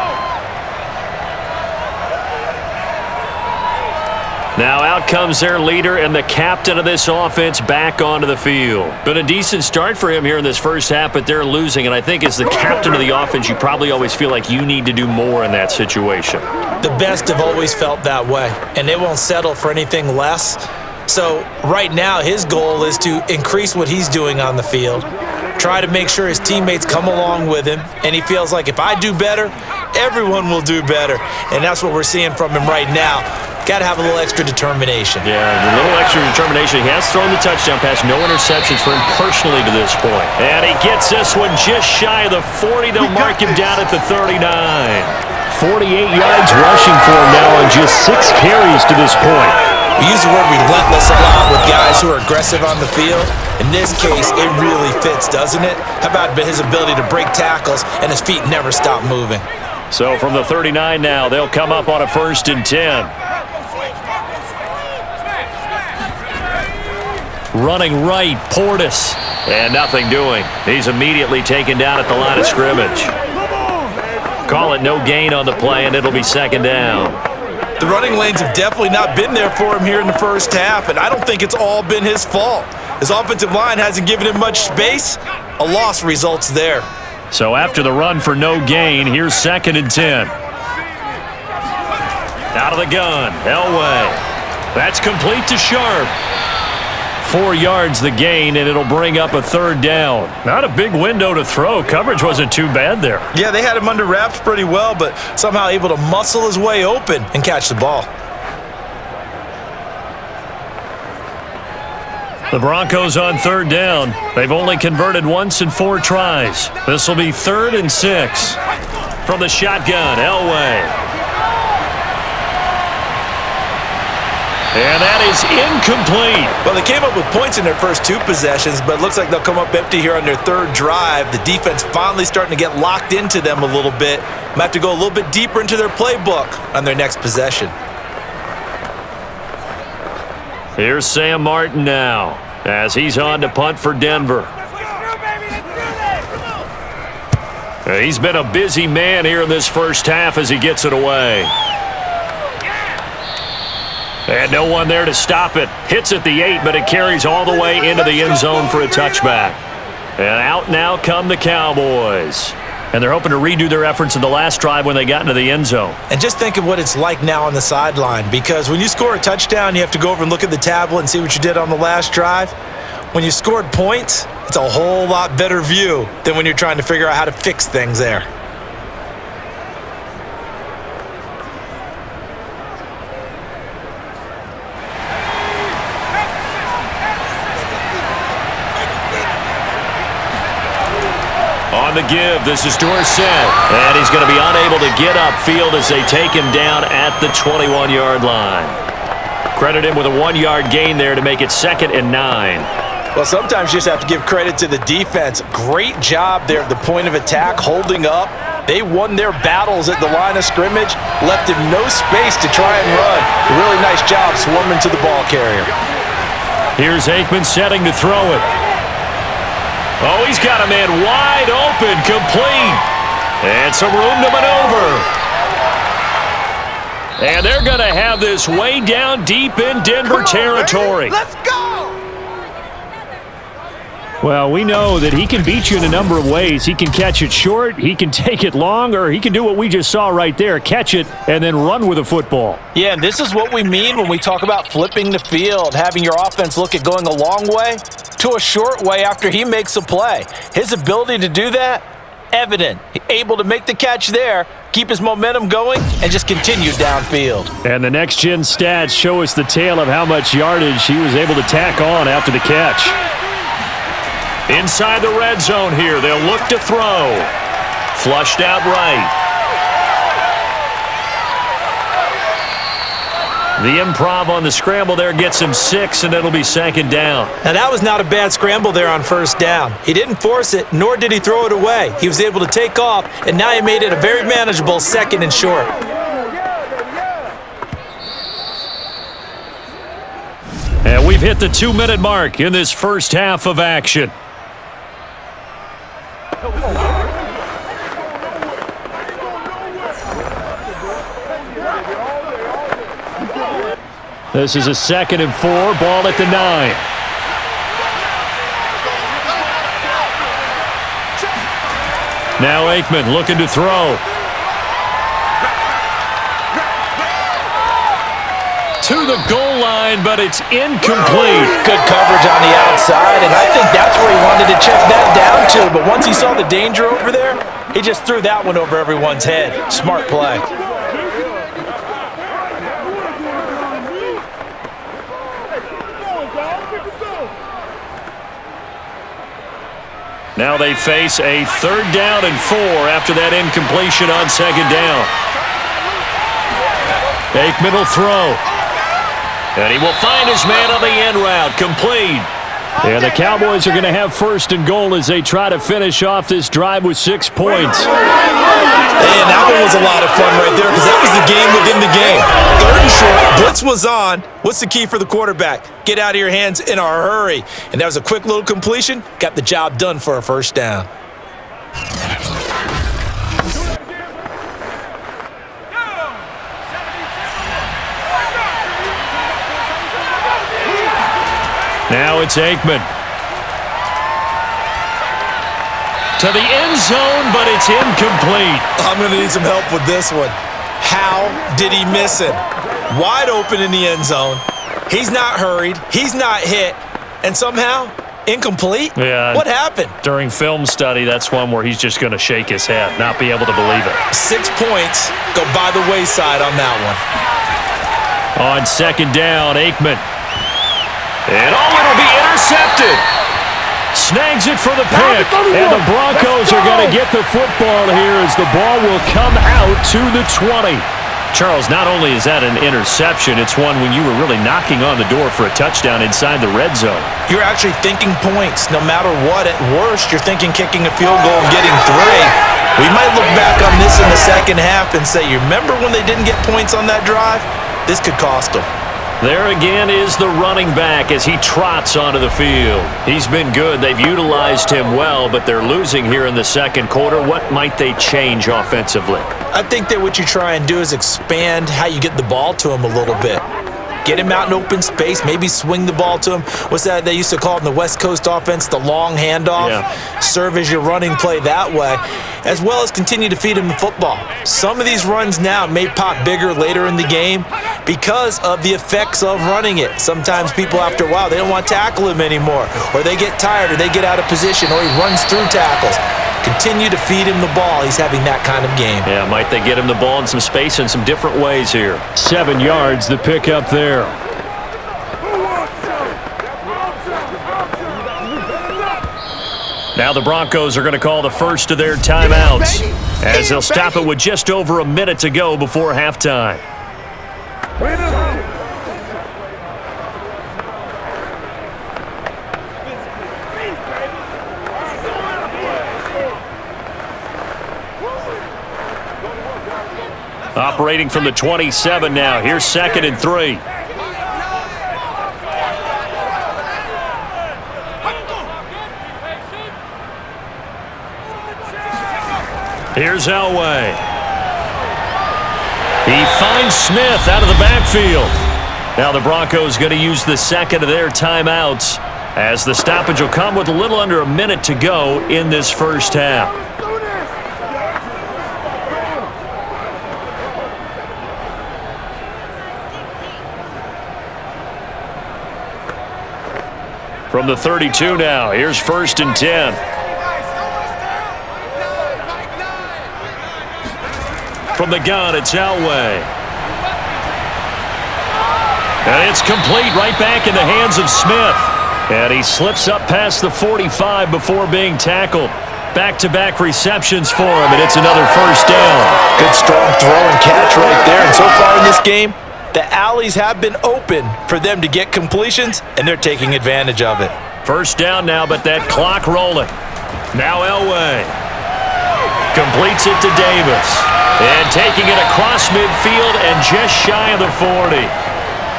Now out comes their leader and the captain of this offense back onto the field. Been a decent start for him here in this first half, but they're losing. And I think as the captain of the offense, you probably always feel like you need to do more in that situation. The best have always felt that way, and they won't settle for anything less. So right now, his goal is to increase what he's doing on the field, try to make sure his teammates come along with him, and he feels like if I do better, everyone will do better. And that's what we're seeing from him right now. Got to have a little extra determination. Yeah, a little extra determination. He has thrown the touchdown pass, no interceptions for him personally to this point. And he gets this one just shy of the 40. They'll mark him down at the 39. 48 yards rushing for him now on just 6 carries to this point. We use the word relentless a lot with guys who are aggressive on the field. In this case, it really fits, doesn't it? How about his ability to break tackles and his feet never stop moving? So from the 39 now, they'll come up on a 1st and 10. Running right, Portis. And nothing doing. He's immediately taken down at the line of scrimmage. Call it no gain on the play, and it'll be 2nd down. The running lanes have definitely not been there for him here in the first half, and I don't think it's all been his fault. His offensive line hasn't given him much space. A loss results there. So after the run for no gain, here's 2nd and 10. Out of the gun, Elway. That's complete to Sharp. 4 yards the gain, and it'll bring up a 3rd down. Not a big window to throw. Coverage wasn't too bad there. Yeah, they had him under wraps pretty well, but somehow able to muscle his way open and catch the ball. The Broncos on 3rd down. They've only converted once in 4 tries. This will be 3rd and 6. From the shotgun, Elway. And that is incomplete. Well, they came up with points in their first 2 possessions, but it looks like they'll come up empty here on their 3rd drive. The defense finally starting to get locked into them a little bit. Might have to go a little bit deeper into their playbook on their next possession. Here's Sam Martin now as he's on to punt for Denver. He's been a busy man here in this first half as he gets it away. And no one there to stop it. Hits at the 8, but it carries all the way into the end zone for a touchback. And out now come the Cowboys. And they're hoping to redo their efforts in the last drive when they got into the end zone. And just think of what it's like now on the sideline, because when you score a touchdown, you have to go over and look at the tablet and see what you did on the last drive. When you scored points, it's a whole lot better view than when you're trying to figure out how to fix things there. On the give, this is Dorsett. And he's going to be unable to get upfield as they take him down at the 21-yard line. Credit him with a 1-yard gain there to make it 2nd and 9. Well, sometimes you just have to give credit to the defense. Great job there at the point of attack, holding up. They won their battles at the line of scrimmage, left him no space to try and run. A really nice job swarming to the ball carrier. Here's Aikman setting to throw it. Oh, he's got a man wide open, complete. And some room to maneuver. And they're going to have this way down deep in Denver territory. Let's go! Well, we know that he can beat you in a number of ways. He can catch it short, he can take it long, or he can do what we just saw right there, catch it and then run with the football. Yeah, and this is what we mean when we talk about flipping the field, having your offense look at going a long way to a short way after he makes a play. His ability to do that, evident. Able to make the catch there, keep his momentum going, and just continue downfield. And the next-gen stats show us the tale of how much yardage he was able to tack on after the catch. Inside the red zone here, they'll look to throw. Flushed out right. The improv on the scramble there gets him 6, and it'll be 2nd down. Now, that was not a bad scramble there on 1st down. He didn't force it, nor did he throw it away. He was able to take off, and now he made it a very manageable 2nd and short. And we've hit the 2-minute mark in this first half of action. This is a 2nd and 4, ball at the 9. Now Aikman looking to throw. To the goal line, but it's incomplete. Good coverage on the outside, and I think that's where he wanted to check that down to. But once he saw the danger over there, he just threw that one over everyone's head. Smart play. Now they face a 3rd down and 4 after that incompletion on 2nd down. Aikman will throw. And he will find his man on the end route, complete. And the Cowboys are going to have 1st and goal as they try to finish off this drive with 6 points. And that one was a lot of fun right there, because that was the game within the game. 3rd and short, blitz was on. What's the key for the quarterback? Get out of your hands in a hurry. And that was a quick little completion. Got the job done for a 1st down. Now it's Aikman. To the end zone, but it's incomplete. I'm going to need some help with this one. How did he miss him? Wide open in the end zone. He's not hurried. He's not hit. And somehow, incomplete? Yeah. What happened? During film study, that's one where he's just going to shake his head, not be able to believe it. 6 points go by the wayside on that one. On 2nd down, Aikman. And it'll be intercepted. Snags it for the pick. And the Broncos are going to get the football here as the ball will come out to the 20. Charles, not only is that an interception, it's one when you were really knocking on the door for a touchdown inside the red zone. You're actually thinking points. No matter what, at worst, you're thinking kicking a field goal and getting 3. We might look back on this in the 2nd half and say, you remember when they didn't get points on that drive? This could cost them. There again is the running back as he trots onto the field. He's been good. They've utilized him well, but they're losing here in the 2nd quarter. What might they change offensively? I think that what you try and do is expand how you get the ball to him a little bit. Get him out in open space, maybe swing the ball to him. What's that they used to call it in the West Coast offense, the long handoff? Yeah. Serve as your running play that way, as well as continue to feed him the football. Some of these runs now may pop bigger later in the game because of the effects of running it. Sometimes people, after a while, they don't want to tackle him anymore, or they get tired, or they get out of position, or he runs through tackles. Continue to feed him the ball. He's having that kind of game. Yeah, might they get him the ball in some space in some different ways here. 7 yards, the pickup there. Now the Broncos are going to call the first of their timeouts as they'll stop it with just over a minute to go before halftime. Operating from the 27 now. Here's 2nd and 3. Here's Elway. He finds Smith out of the backfield. Now the Broncos going to use the second of their timeouts as the stoppage will come with a little under a minute to go in this first half. From the 32 now, here's 1st and 10. From the gun, it's Elway. And it's complete right back in the hands of Smith. And he slips up past the 45 before being tackled. Back-to-back receptions for him, and it's another first down. Good strong throw and catch right there. And so far in this game, the alleys have been open for them to get completions, and they're taking advantage of it. First down now, but that clock rolling. Now Elway completes it to Davis. And taking it across midfield and just shy of the 40.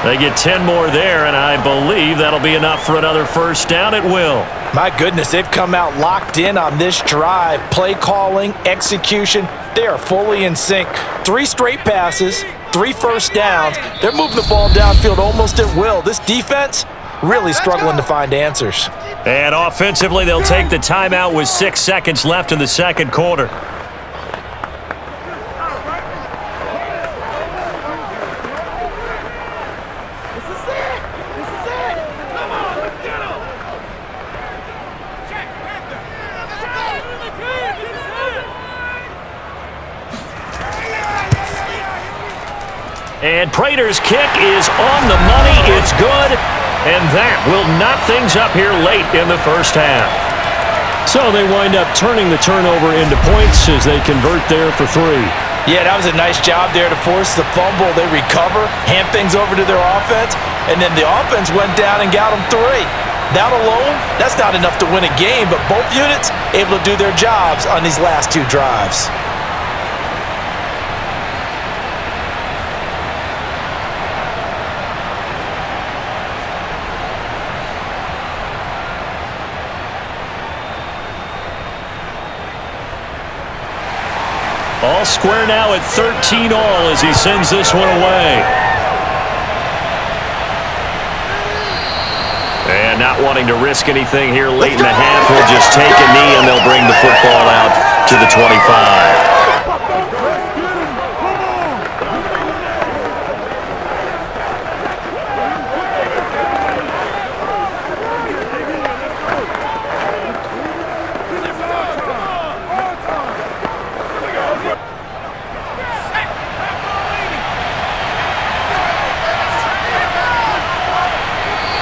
They get 10 more there, and I believe that'll be enough for another first down. It will. My goodness, they've come out locked in on this drive. Play calling, execution, they are fully in sync. 3 straight passes, 3 first downs. They're moving the ball downfield almost at will. This defense really struggling to find answers. And offensively, they'll take the timeout with 6 seconds left in the second quarter. And Prater's kick is on the money. It's good. And that will knock things up here late in the first half. So they wind up turning the turnover into points as they convert there for 3. Yeah, that was a nice job there to force the fumble. They recover, hand things over to their offense, and then the offense went down and got them 3. That alone, that's not enough to win a game, but both units able to do their jobs on these last 2 drives. All square now at 13 all as he sends this one away. And not wanting to risk anything here late in the half, he'll just take a knee and they'll bring the football out to the 25.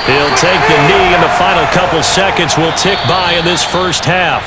He'll take the knee, and the final couple seconds will tick by in this first half.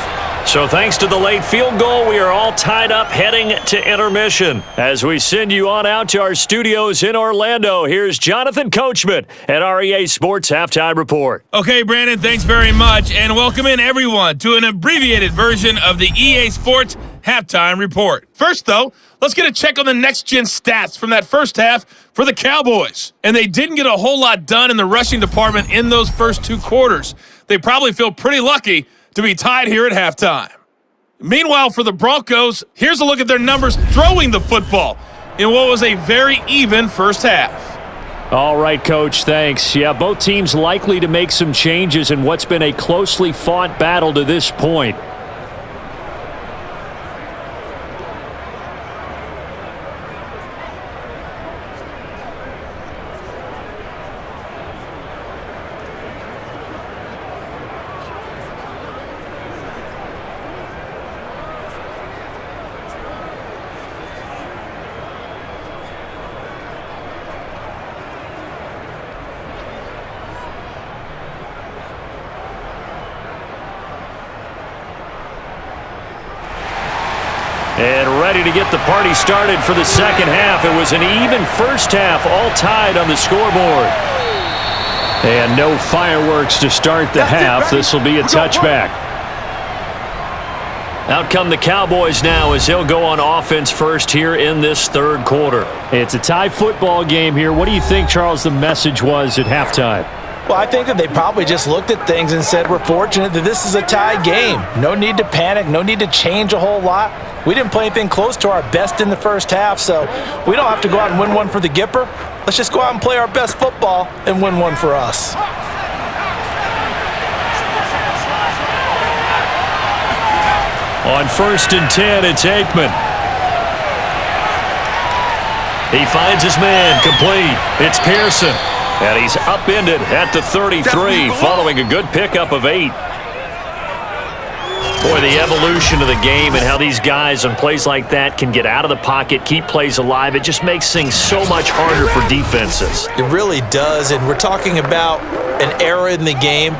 So thanks to the late field goal, we are all tied up heading to intermission. As we send you on out to our studios in Orlando, here's Jonathan Coachman at our EA Sports Halftime Report. Okay, Brandon, thanks very much, and welcome in everyone to an abbreviated version of the EA Sports Halftime Report. First, though, let's get a check on the next-gen stats from that first half for the Cowboys. And they didn't get a whole lot done in the rushing department in those first 2 quarters. They probably feel pretty lucky to be tied here at halftime. Meanwhile, for the Broncos, here's a look at their numbers throwing the football in what was a very even first half. All right, Coach, thanks. Yeah, both teams likely to make some changes in what's been a closely fought battle to this point. And ready to get the party started for the second half. It was an even first half, all tied on the scoreboard. And no fireworks to start the half. This will be a touchback. Out come the Cowboys now as they'll go on offense first here in this third quarter. It's a tie football game here. What do you think, Charles, the message was at halftime? Well, I think that they probably just looked at things and said, we're fortunate that this is a tie game. No need to panic, no need to change a whole lot. We didn't play anything close to our best in the first half, so we don't have to go out and win one for the Gipper. Let's just go out and play our best football and win one for us. On 1st and 10, it's Aikman. He finds his man, complete. It's Pearson. And he's upended at the 33 following a good pickup of 8. Boy, the evolution of the game and how these guys on plays like that can get out of the pocket, keep plays alive, it just makes things so much harder for defenses. It really does, and we're talking about an era in the game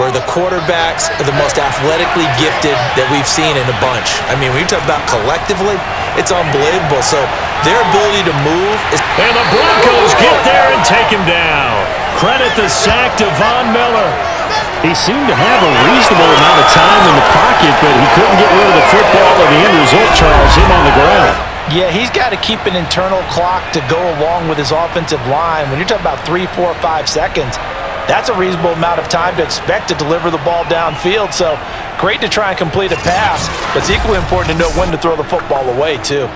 where the quarterbacks are the most athletically gifted that we've seen in a bunch. I mean, when you talk about collectively, it's unbelievable. So their ability to move is... And the Broncos get there and take him down. Credit the sack to Von Miller. He seemed to have a reasonable amount of time in the pocket, but he couldn't get rid of the football, and the end result, Charles, him on the ground. Yeah, he's got to keep an internal clock to go along with his offensive line. When you're talking about 3, 4, 5 seconds, that's a reasonable amount of time to expect to deliver the ball downfield. So great to try and complete a pass, but it's equally important to know when to throw the football away, too.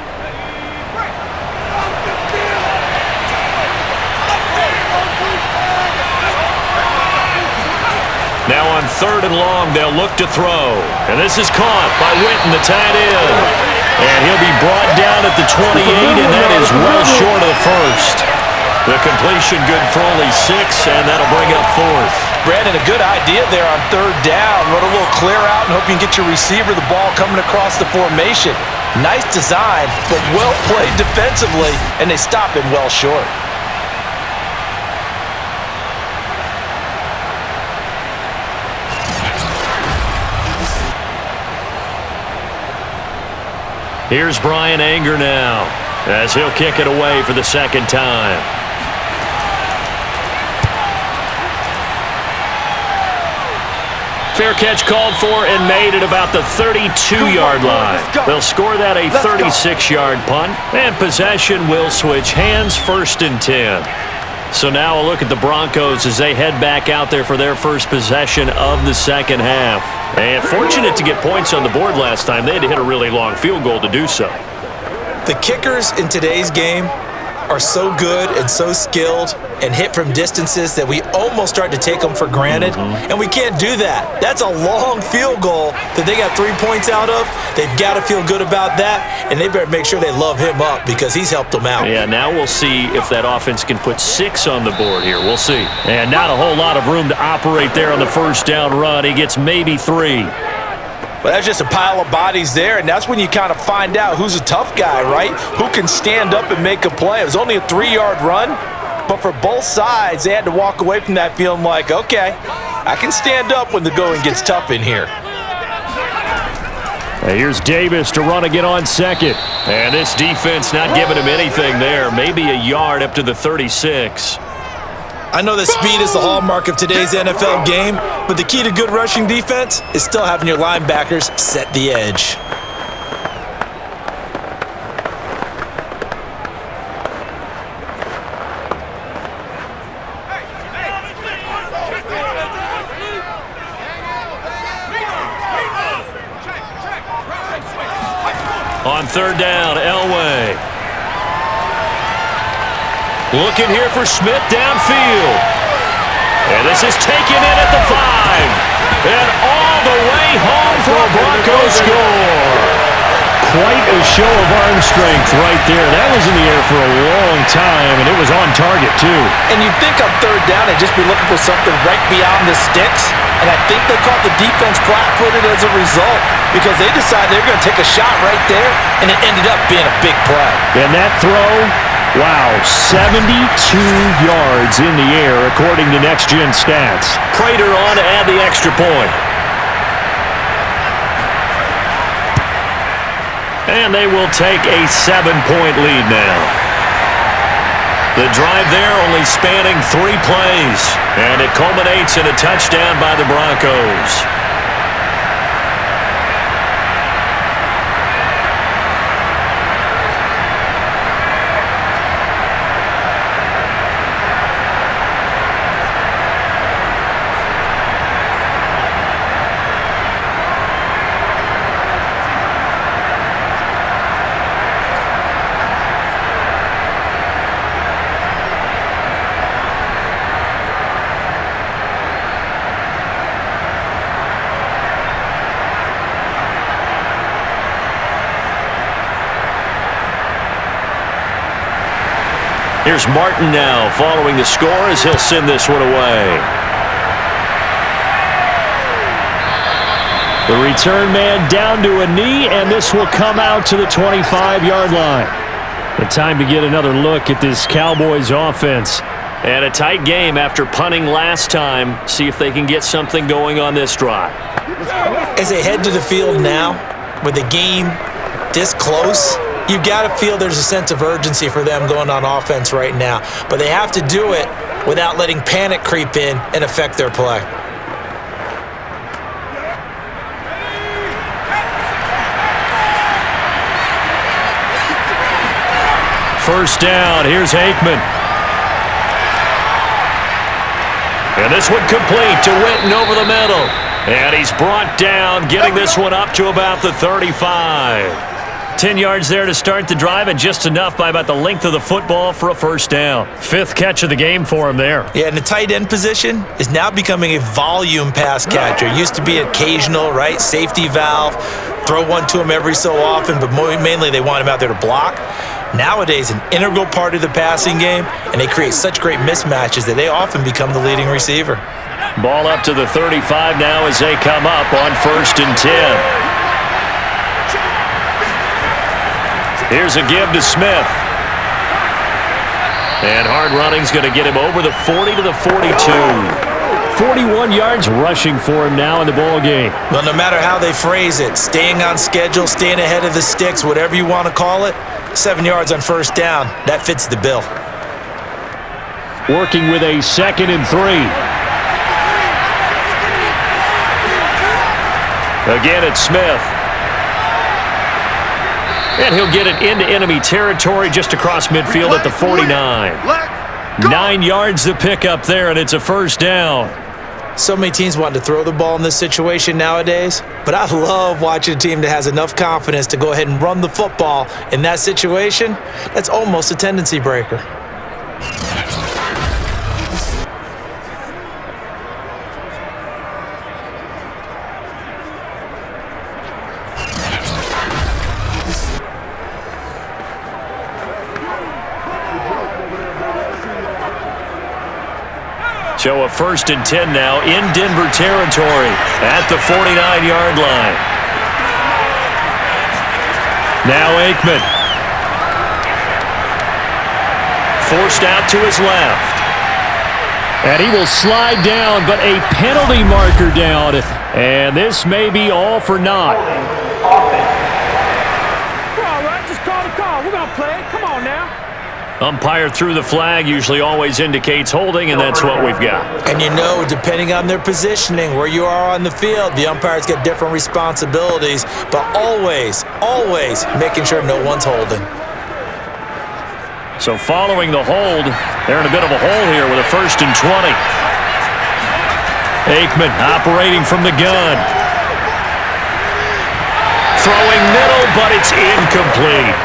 Now on 3rd and long, they'll look to throw. And this is caught by Witten, the tight end. And he'll be brought down at the 28, and that is well short of the first. The completion good for only 6, and that'll bring up 4th. Brandon, a good idea there on 3rd down. Run a little clear out and hope you can get your receiver the ball coming across the formation. Nice design, but well played defensively, and they stop him well short. Here's Brian Anger now as he'll kick it away for the second time. Fair catch called for and made at about the 32-yard line. They'll score that a 36-yard punt, and possession will switch hands, 1st and 10. So now a look at the Broncos as they head back out there for their first possession of the second half. And fortunate to get points on the board last time. They had to hit a really long field goal to do so. The kickers in today's game are so good and so skilled and hit from distances that we almost start to take them for granted, and we can't do that. That's a long field goal that they got 3 points out of. They've got to feel good about that, and they better make sure they love him up because he's helped them out. Yeah, now we'll see if that offense can put 6 on the board here. We'll see. And not a whole lot of room to operate there on the first down run. He gets maybe 3. But that's just a pile of bodies there, and that's when you kind of find out who's a tough guy, right? Who can stand up and make a play. It was only a 3-yard run, but for both sides, they had to walk away from that feeling like, okay, I can stand up when the going gets tough in here. Here's Davis to run again on 2nd. And this defense not giving him anything there. Maybe a yard up to the 36. I know that speed is the hallmark of today's NFL game, but the key to good rushing defense is still having your linebackers set the edge. On 3rd down, Elway. Looking here for Smith downfield. And this is taken in at the 5. And all the way home for a Broncos score. Quite a show of arm strength right there. That was in the air for a long time, and it was on target, too. And you'd think on third down they'd just be looking for something right beyond the sticks. And I think they caught the defense flat-footed as a result because they decided they were going to take a shot right there, and it ended up being a big play. And that throw, wow, 72 yards in the air, according to Next Gen Stats. Prater on to add the extra point. And they will take a 7-point lead now. The drive there only spanning 3 plays. And it culminates in a touchdown by the Broncos. Here's Martin now following the score as he'll send this one away. The return man down to a knee, and this will come out to the 25-yard line. The time to get another look at this Cowboys offense. And a tight game after punting last time. See if they can get something going on this drive. As they head to the field now, with the game this close, you've got to feel there's a sense of urgency for them going on offense right now. But they have to do it without letting panic creep in and affect their play. First down, here's Aikman. And this one complete to Witten over the middle. And he's brought down, getting this one up to about the 35. 10 yards there to start the drive, and just enough by about the length of the football for a first down. 5th catch of the game for him there. Yeah, and the tight end position is now becoming a volume pass catcher. Used to be occasional, right? Safety valve, throw one to him every so often, but mainly they want him out there to block. Nowadays, an integral part of the passing game, and they create such great mismatches that they often become the leading receiver. Ball up to the 35 now as they come up on 1st and 10. Here's a give to Smith. And hard running's going to get him over the 40 to the 42. 41 yards rushing for him now in the ball game. Well, no matter how they phrase it, staying on schedule, staying ahead of the sticks, whatever you want to call it, 7 yards on first down, that fits the bill. Working with a 2nd and 3. Again, it's Smith. And he'll get it into enemy territory just across midfield at the 49. 9 yards to pick up there, and it's a first down. So many teams want to throw the ball in this situation nowadays, but I love watching a team that has enough confidence to go ahead and run the football in that situation. That's almost a tendency breaker. So a 1st and 10 now in Denver territory at the 49-yard line. Now Aikman. Forced out to his left. And he will slide down, but a penalty marker down. And this may be all for naught. All right, just call the call. We're going to play it. Come on now. Umpire threw the flag, usually always indicates holding, and that's what we've got. And you know, depending on their positioning, where you are on the field, the umpires get different responsibilities, but always making sure no one's holding. So following the hold, they're in a bit of a hole here with a 1st and 20. Aikman operating from the gun. Throwing middle, but it's incomplete.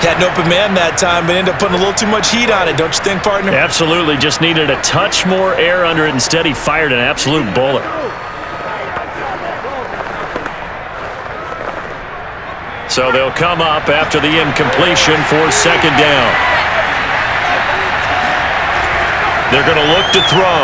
Had an open man that time, but ended up putting a little too much heat on it, don't you think, partner? Absolutely. Just needed a touch more air under it. Instead, he fired an absolute bullet. So they'll come up after the incompletion for second down. They're going to look to throw.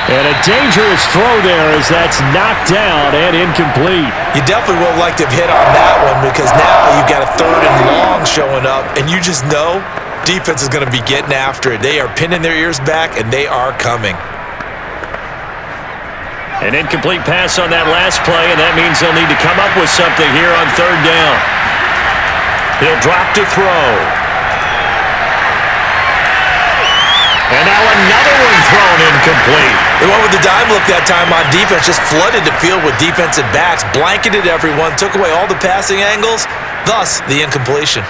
And a dangerous throw there as that's knocked down and incomplete. You definitely would have liked to have hit on that one because now you've got a 3rd and long showing up, and you just know defense is going to be getting after it. They are pinning their ears back, and they are coming. An incomplete pass on that last play, and that means they'll need to come up with something here on 3rd down. He'll drop to throw. And now another one thrown incomplete. They went with the dime look that time on defense, just flooded the field with defensive backs, blanketed everyone, took away all the passing angles, thus the incompletion.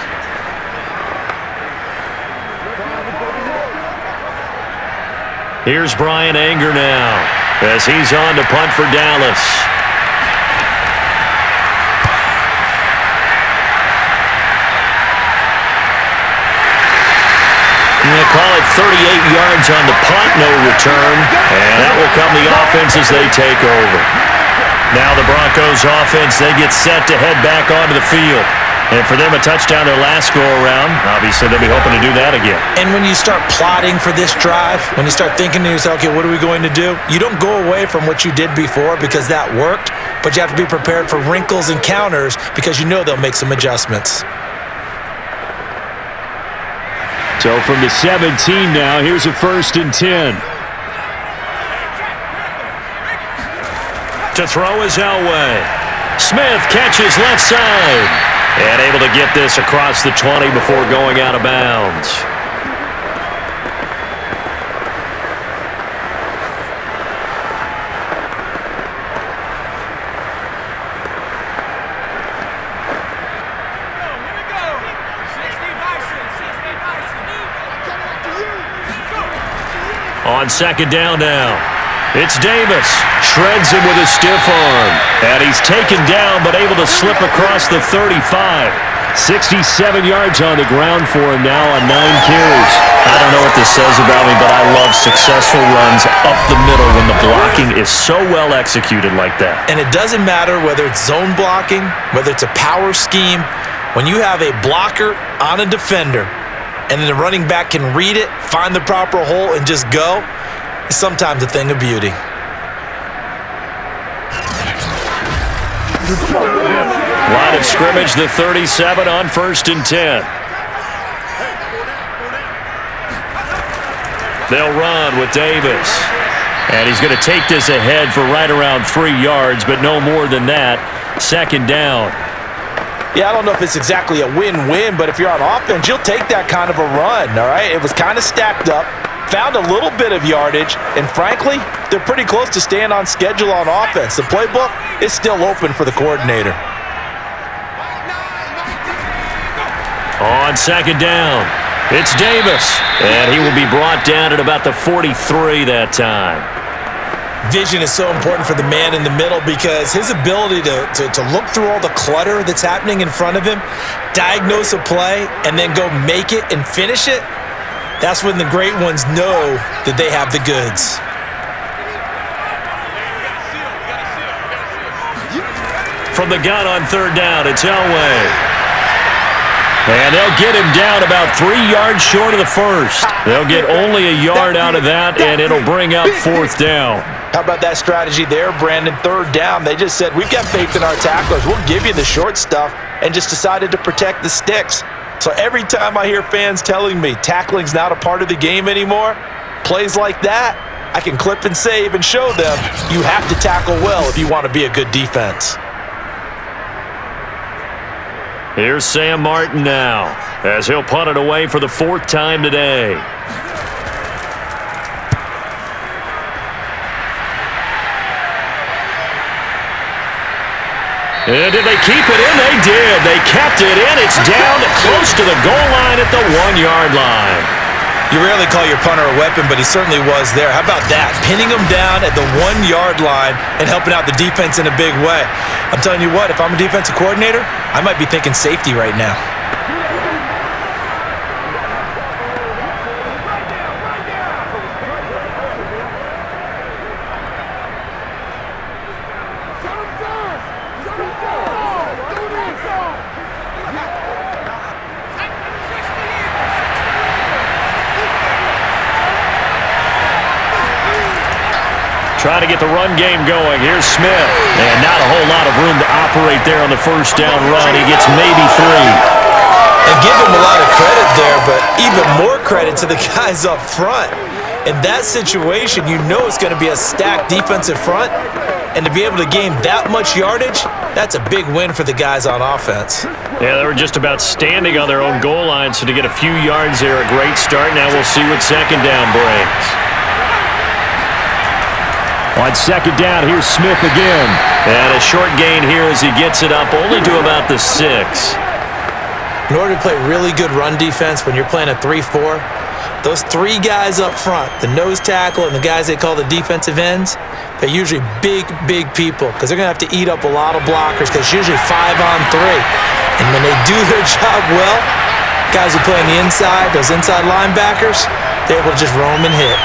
Here's Brian Anger now as he's on to punt for Dallas. They call it 38 yards on the punt, no return. And that will come the offense as they take over. Now the Broncos offense, they get set to head back onto the field. And for them, a touchdown their last go-around. Obviously, they'll be hoping to do that again. And when you start plotting for this drive, when you start thinking to yourself, okay, what are we going to do? You don't go away from what you did before because that worked, but you have to be prepared for wrinkles and counters because you know they'll make some adjustments. So from the 17 now, here's a 1st and 10. To throw is Elway. Smith catches left side. And able to get this across the 20 before going out of bounds. On 2nd down now, it's Davis. Shreds him with a stiff arm. And he's taken down, but able to slip across the 35. 67 yards on the ground for him now on 9 carries. I don't know what this says about me, but I love successful runs up the middle when the blocking is so well executed like that. And it doesn't matter whether it's zone blocking, whether it's a power scheme. When you have a blocker on a defender, and then the running back can read it, find the proper hole, and just go, it's sometimes a thing of beauty. Line of scrimmage, the 37 on 1st and 10. They'll run with Davis. And he's going to take this ahead for right around 3 yards, but no more than that. 2nd down. Yeah, I don't know if it's exactly a win-win, but if you're on offense, you'll take that kind of a run, all right? It was kind of stacked up, found a little bit of yardage, and frankly, they're pretty close to staying on schedule on offense. The playbook is still open for the coordinator. On 2nd down, it's Davis, and he will be brought down at about the 43 that time. Vision is so important for the man in the middle because his ability to look through all the clutter that's happening in front of him, diagnose a play, and then go make it and finish it, that's when the great ones know that they have the goods. From the gun on 3rd down, it's Elway. And they'll get him down about 3 yards short of the first. They'll get only a yard out of that, and it'll bring up 4th down. How about that strategy there, Brandon? 3rd down, they just said, we've got faith in our tacklers. We'll give you the short stuff, and just decided to protect the sticks. So every time I hear fans telling me tackling's not a part of the game anymore, plays like that, I can clip and save and show them you have to tackle well if you want to be a good defense. Here's Sam Martin now, as he'll punt it away for the 4th time today. And did they keep it in? They did. They kept it in. It's down close to the goal line at the 1-yard line. You rarely call your punter a weapon, but he certainly was there. How about that? Pinning him down at the 1-yard line and helping out the defense in a big way. I'm telling you what, if I'm a defensive coordinator, I might be thinking safety right now. Trying to get the run game going. Here's Smith. And not a whole lot of room to operate there on the first down run. He gets maybe 3. And give him a lot of credit there, but even more credit to the guys up front. In that situation, you know it's going to be a stacked defensive front. And to be able to gain that much yardage, that's a big win for the guys on offense. Yeah, they were just about standing on their own goal line, so to get a few yards there, a great start. Now we'll see what second down brings. On second down, here's Smith again. And a short gain here as he gets it up only to about the 6. In order to play really good run defense when you're playing a 3-4, those 3 guys up front, the nose tackle and the guys they call the defensive ends, they're usually big, big people because they're going to have to eat up a lot of blockers because it's usually 5 on 3. And when they do their job well, guys who play on the inside, those inside linebackers, they're able to just roam and hit.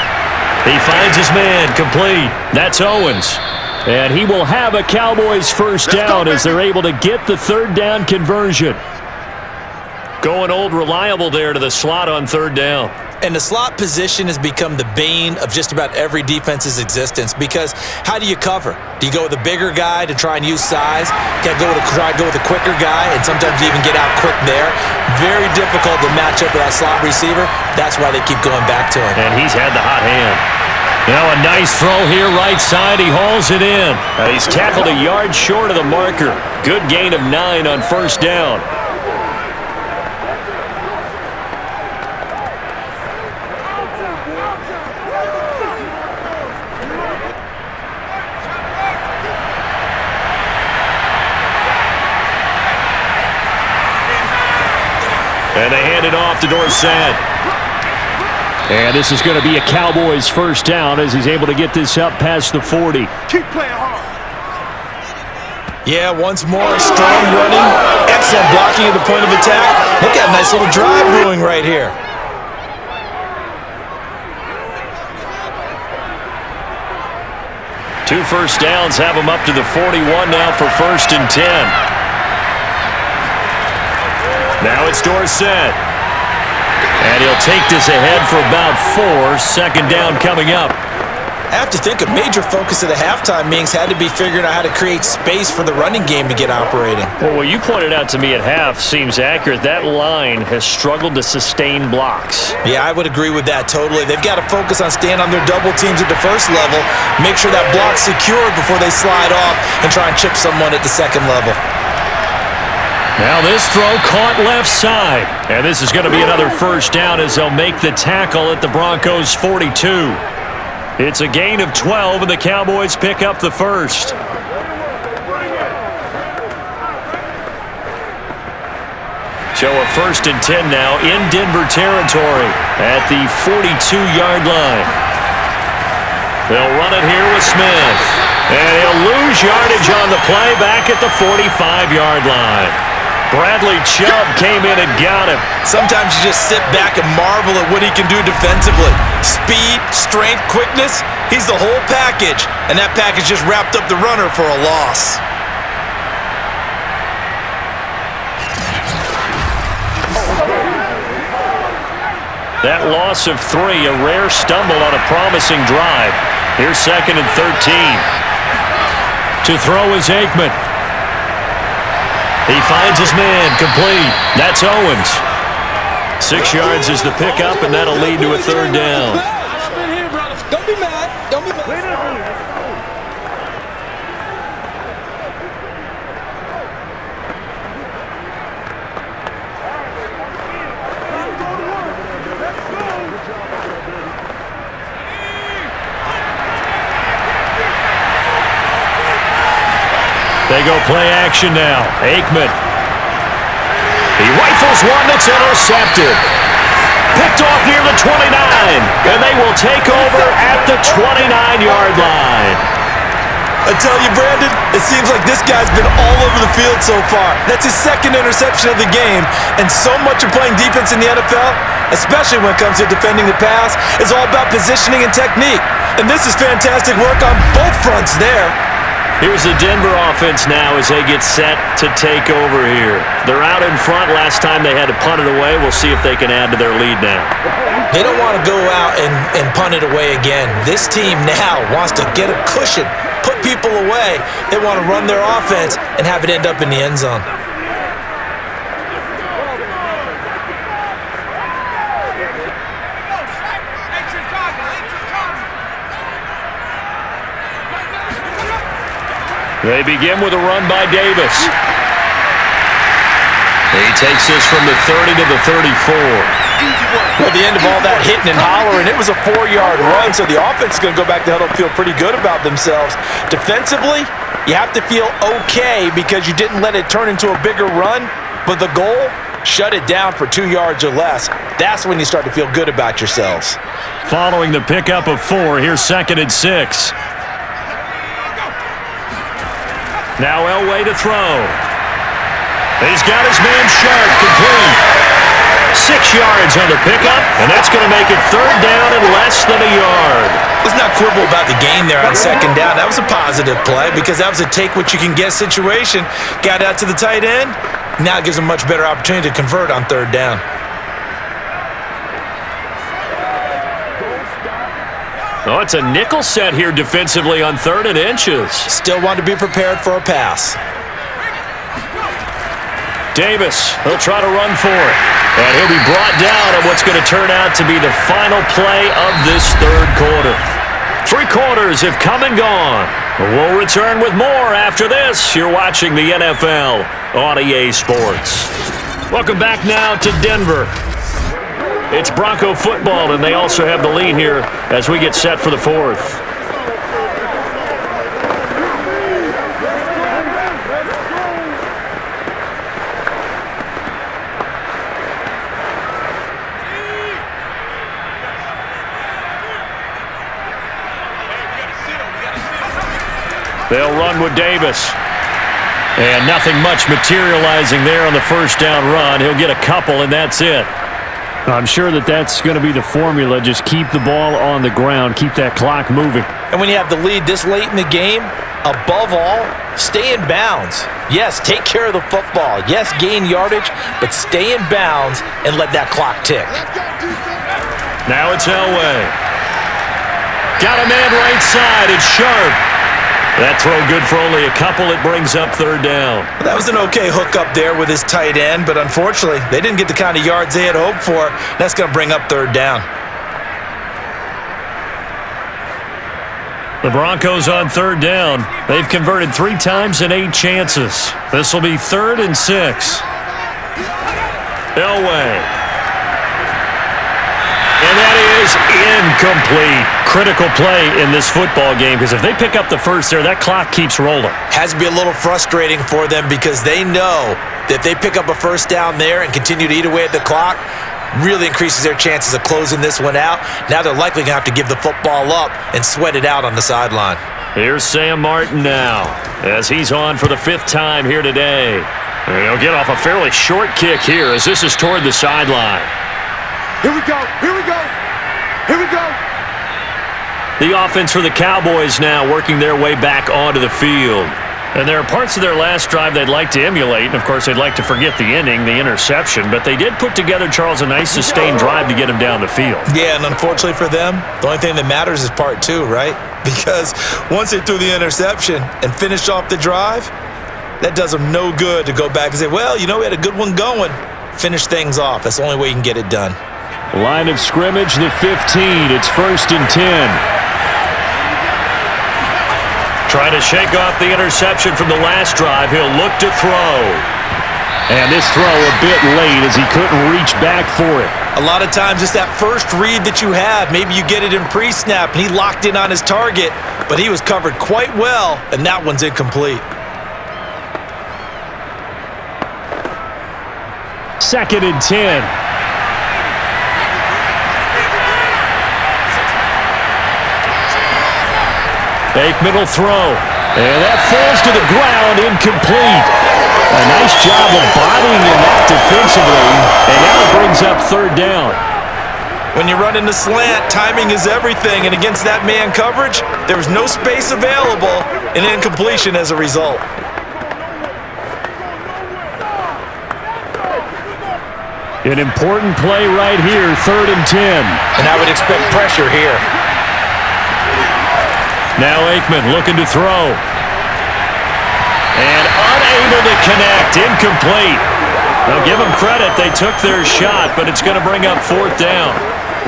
He finds his man, complete. That's Owens. And he will have a Cowboys first down as they're able to get the third down conversion. Going old reliable there to the slot on third down. And the slot position has become the bane of just about every defense's existence because how do you cover? Do you go with a bigger guy to try and use size? Can I try to go with a quicker guy and sometimes you even get out quick there? Very difficult to match up with that slot receiver. That's why they keep going back to him. And he's had the hot hand. Now a nice throw here right side. He hauls it in. He's tackled a yard short of the marker. Good gain of 9 on first down. And they hand it off to Dorsett. And this is going to be a Cowboys first down as he's able to get this up past the 40. Keep playing hard. Yeah, once more, strong running, excellent blocking at the point of attack. Look at a nice little drive brewing right here. Two first downs have him up to the 41 now for 1st and 10. Now it's Dorsett. And he'll take this ahead for about 4. Second down coming up. I have to think a major focus of the halftime meetings had to be figuring out how to create space for the running game to get operating. Well, what you pointed out to me at half seems accurate. That line has struggled to sustain blocks. Yeah, I would agree with that totally. They've got to focus on staying on their double teams at the first level, make sure that block's secured before they slide off and try and chip someone at the second level. Now this throw caught left side. And this is going to be another first down as they'll make the tackle at the Broncos 42. It's a gain of 12, and the Cowboys pick up the first. So a 1st and 10 now in Denver territory at the 42-yard line. They'll run it here with Smith. And he'll lose yardage on the play back at the 45-yard line. Bradley Chubb came in and got him. Sometimes you just sit back and marvel at what he can do defensively. Speed, strength, quickness, he's the whole package. And that package just wrapped up the runner for a loss. That loss of 3, a rare stumble on a promising drive. Here's 2nd and 13. To throw is Aikman. He finds his man, complete. That's Owens. 6 yards is the pickup, and that'll lead to a third down. Don't be mad. Don't be mad. They go play action now. Aikman. He rifles one that's intercepted. Picked off near the 29, and they will take over at the 29-yard line. I tell you, Brandon, it seems like this guy's been all over the field so far. That's his second interception of the game, and so much of playing defense in the NFL, especially when it comes to defending the pass, is all about positioning and technique. And this is fantastic work on both fronts there. Here's the Denver offense now as they get set to take over here. They're out in front. Last time they had to punt it away. We'll see if they can add to their lead now. They don't want to go out and punt it away again. This team now wants to get a cushion, put people away. They want to run their offense and have it end up in the end zone. They begin with a run by Davis. He takes this from the 30 to the 34. At the end of all that hitting and hollering, it was a 4-yard run, so the offense is going to go back to huddle and feel pretty good about themselves. Defensively, you have to feel okay because you didn't let it turn into a bigger run, but the goal, shut it down for 2 yards or less. That's when you start to feel good about yourselves. Following the pickup of 4, here's 2nd and 6. Now Elway to throw. He's got his man Sharp complete. 6 yards on the pickup, and that's going to make it 3rd down and less than a yard. Let's not quibble about the gain there on 2nd down. That was a positive play because that was a take-what-you-can-get situation. Got out to the tight end. Now it gives them a much better opportunity to convert on 3rd down. Oh, it's a nickel set here defensively on 3rd and inches. Still want to be prepared for a pass. Davis, he'll try to run for it. And he'll be brought down on what's going to turn out to be the final play of this 3rd quarter. 3 quarters have come and gone. We'll return with more after this. You're watching the NFL on EA Sports. Welcome back now to Denver. It's Bronco football, and they also have the lead here as we get set for the 4th. They'll run with Davis. And nothing much materializing there on the 1st down run. He'll get a couple, and that's it. I'm sure that's going to be the formula. Just keep the ball on the ground. Keep that clock moving. And when you have the lead this late in the game, above all, stay in bounds. Yes, take care of the football. Yes, gain yardage, but stay in bounds and let that clock tick. Now it's Elway. Got a man right side. It's Sharp. That throw good for only a couple. It brings up 3rd down. That was an okay hook up there with his tight end, but unfortunately, they didn't get the kind of yards they had hoped for. That's going to bring up 3rd down. The Broncos on 3rd down. They've converted 3 times in 8 chances. This will be 3rd and 6. Elway. And that is incomplete. Critical play in this football game because if they pick up the 1st there, that clock keeps rolling. Has to be a little frustrating for them because they know that if they pick up a 1st down there and continue to eat away at the clock, really increases their chances of closing this one out. Now they're likely going to have to give the football up and sweat it out on the sideline. Here's Sam Martin now as he's on for the 5th time here today. And he'll get off a fairly short kick here as this is toward the sideline. Here we go. Here we go. Here we go. The offense for the Cowboys now working their way back onto the field. And there are parts of their last drive they'd like to emulate. And, of course, they'd like to forget the ending, the interception. But they did put together, Charles, a nice sustained drive to get him down the field. Yeah, and unfortunately for them, the only thing that matters is part 2, right? Because once they threw the interception and finished off the drive, that does them no good to go back and say, well, you know, we had a good one going. Finish things off. That's the only way you can get it done. Line of scrimmage, the 15. It's 1st and 10. Trying to shake off the interception from the last drive. He'll look to throw. And this throw a bit late as he couldn't reach back for it. A lot of times it's that first read that you have. Maybe you get it in pre-snap and he locked in on his target, but he was covered quite well, and that one's incomplete. 2nd and 10. Aikman will throw. And that falls to the ground, incomplete. A nice job of bodying him up defensively. And now it brings up third down. When you run in the slant, timing is everything. And against that man coverage, there was no space available, and incompletion as a result. An important play right here, 3rd and 10. And I would expect pressure here. Now Aikman looking to throw. And unable to connect, incomplete. Now give them credit, they took their shot, but it's going to bring up 4th down.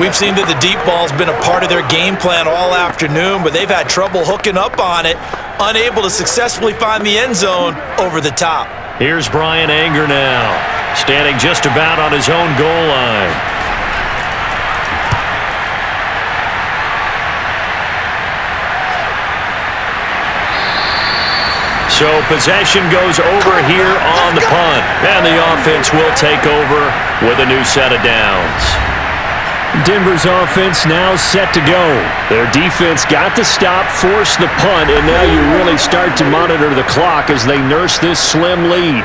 We've seen that the deep ball's been a part of their game plan all afternoon, but they've had trouble hooking up on it, unable to successfully find the end zone over the top. Here's Brian Anger now, standing just about on his own goal line. So possession goes over here on the punt, and the offense will take over with a new set of downs. Denver's offense now set to go. Their defense got the stop, forced the punt, and now you really start to monitor the clock as they nurse this slim lead.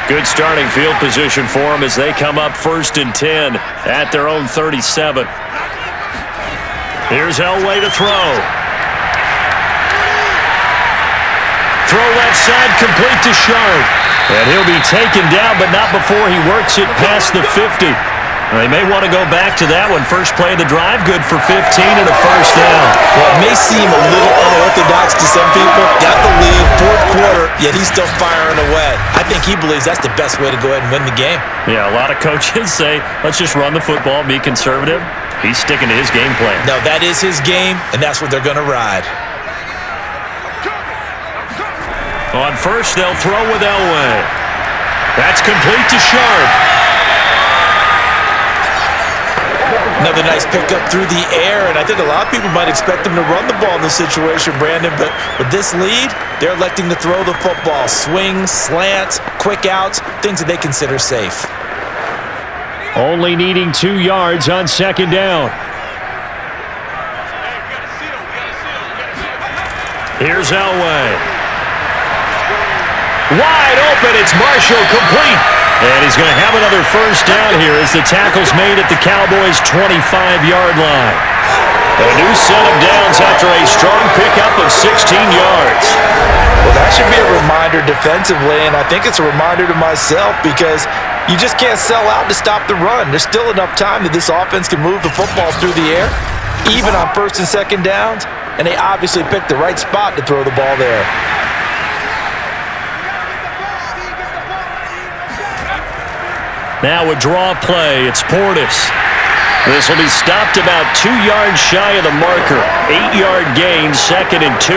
Good starting field position for them as they come up 1st and 10 at their own 37. Here's Elway to throw. Throw left side, complete to Sharp. And he'll be taken down, but not before he works it past the 50. They may want to go back to that one. First play of the drive, good for 15 and a 1st down. Well, it may seem a little unorthodox to some people. Got the lead, 4th quarter, yet he's still firing away. I think he believes that's the best way to go ahead and win the game. Yeah, a lot of coaches say, let's just run the football, be conservative. He's sticking to his game plan. No, that is his game, and that's what they're going to ride. On first, they'll throw with Elway. That's complete to Sharp. Another nice pickup through the air, and I think a lot of people might expect them to run the ball in this situation, Brandon, but with this lead, they're electing to throw the football. Swings, slants, quick outs, things that they consider safe. Only needing 2 yards on 2nd down. Here's Elway. Wide open, it's Marshall, complete. And he's going to have another 1st down here as the tackle's made at the Cowboys' 25-yard line. A new set of downs after a strong pickup of 16 yards. Well, that should be a reminder defensively, and I think it's a reminder to myself because you just can't sell out to stop the run. There's still enough time that this offense can move the football through the air, even on 1st and 2nd downs, and they obviously picked the right spot to throw the ball there. Now a draw play. It's Portis. This will be stopped about 2 yards shy of the marker. 8-yard gain, 2nd and 2.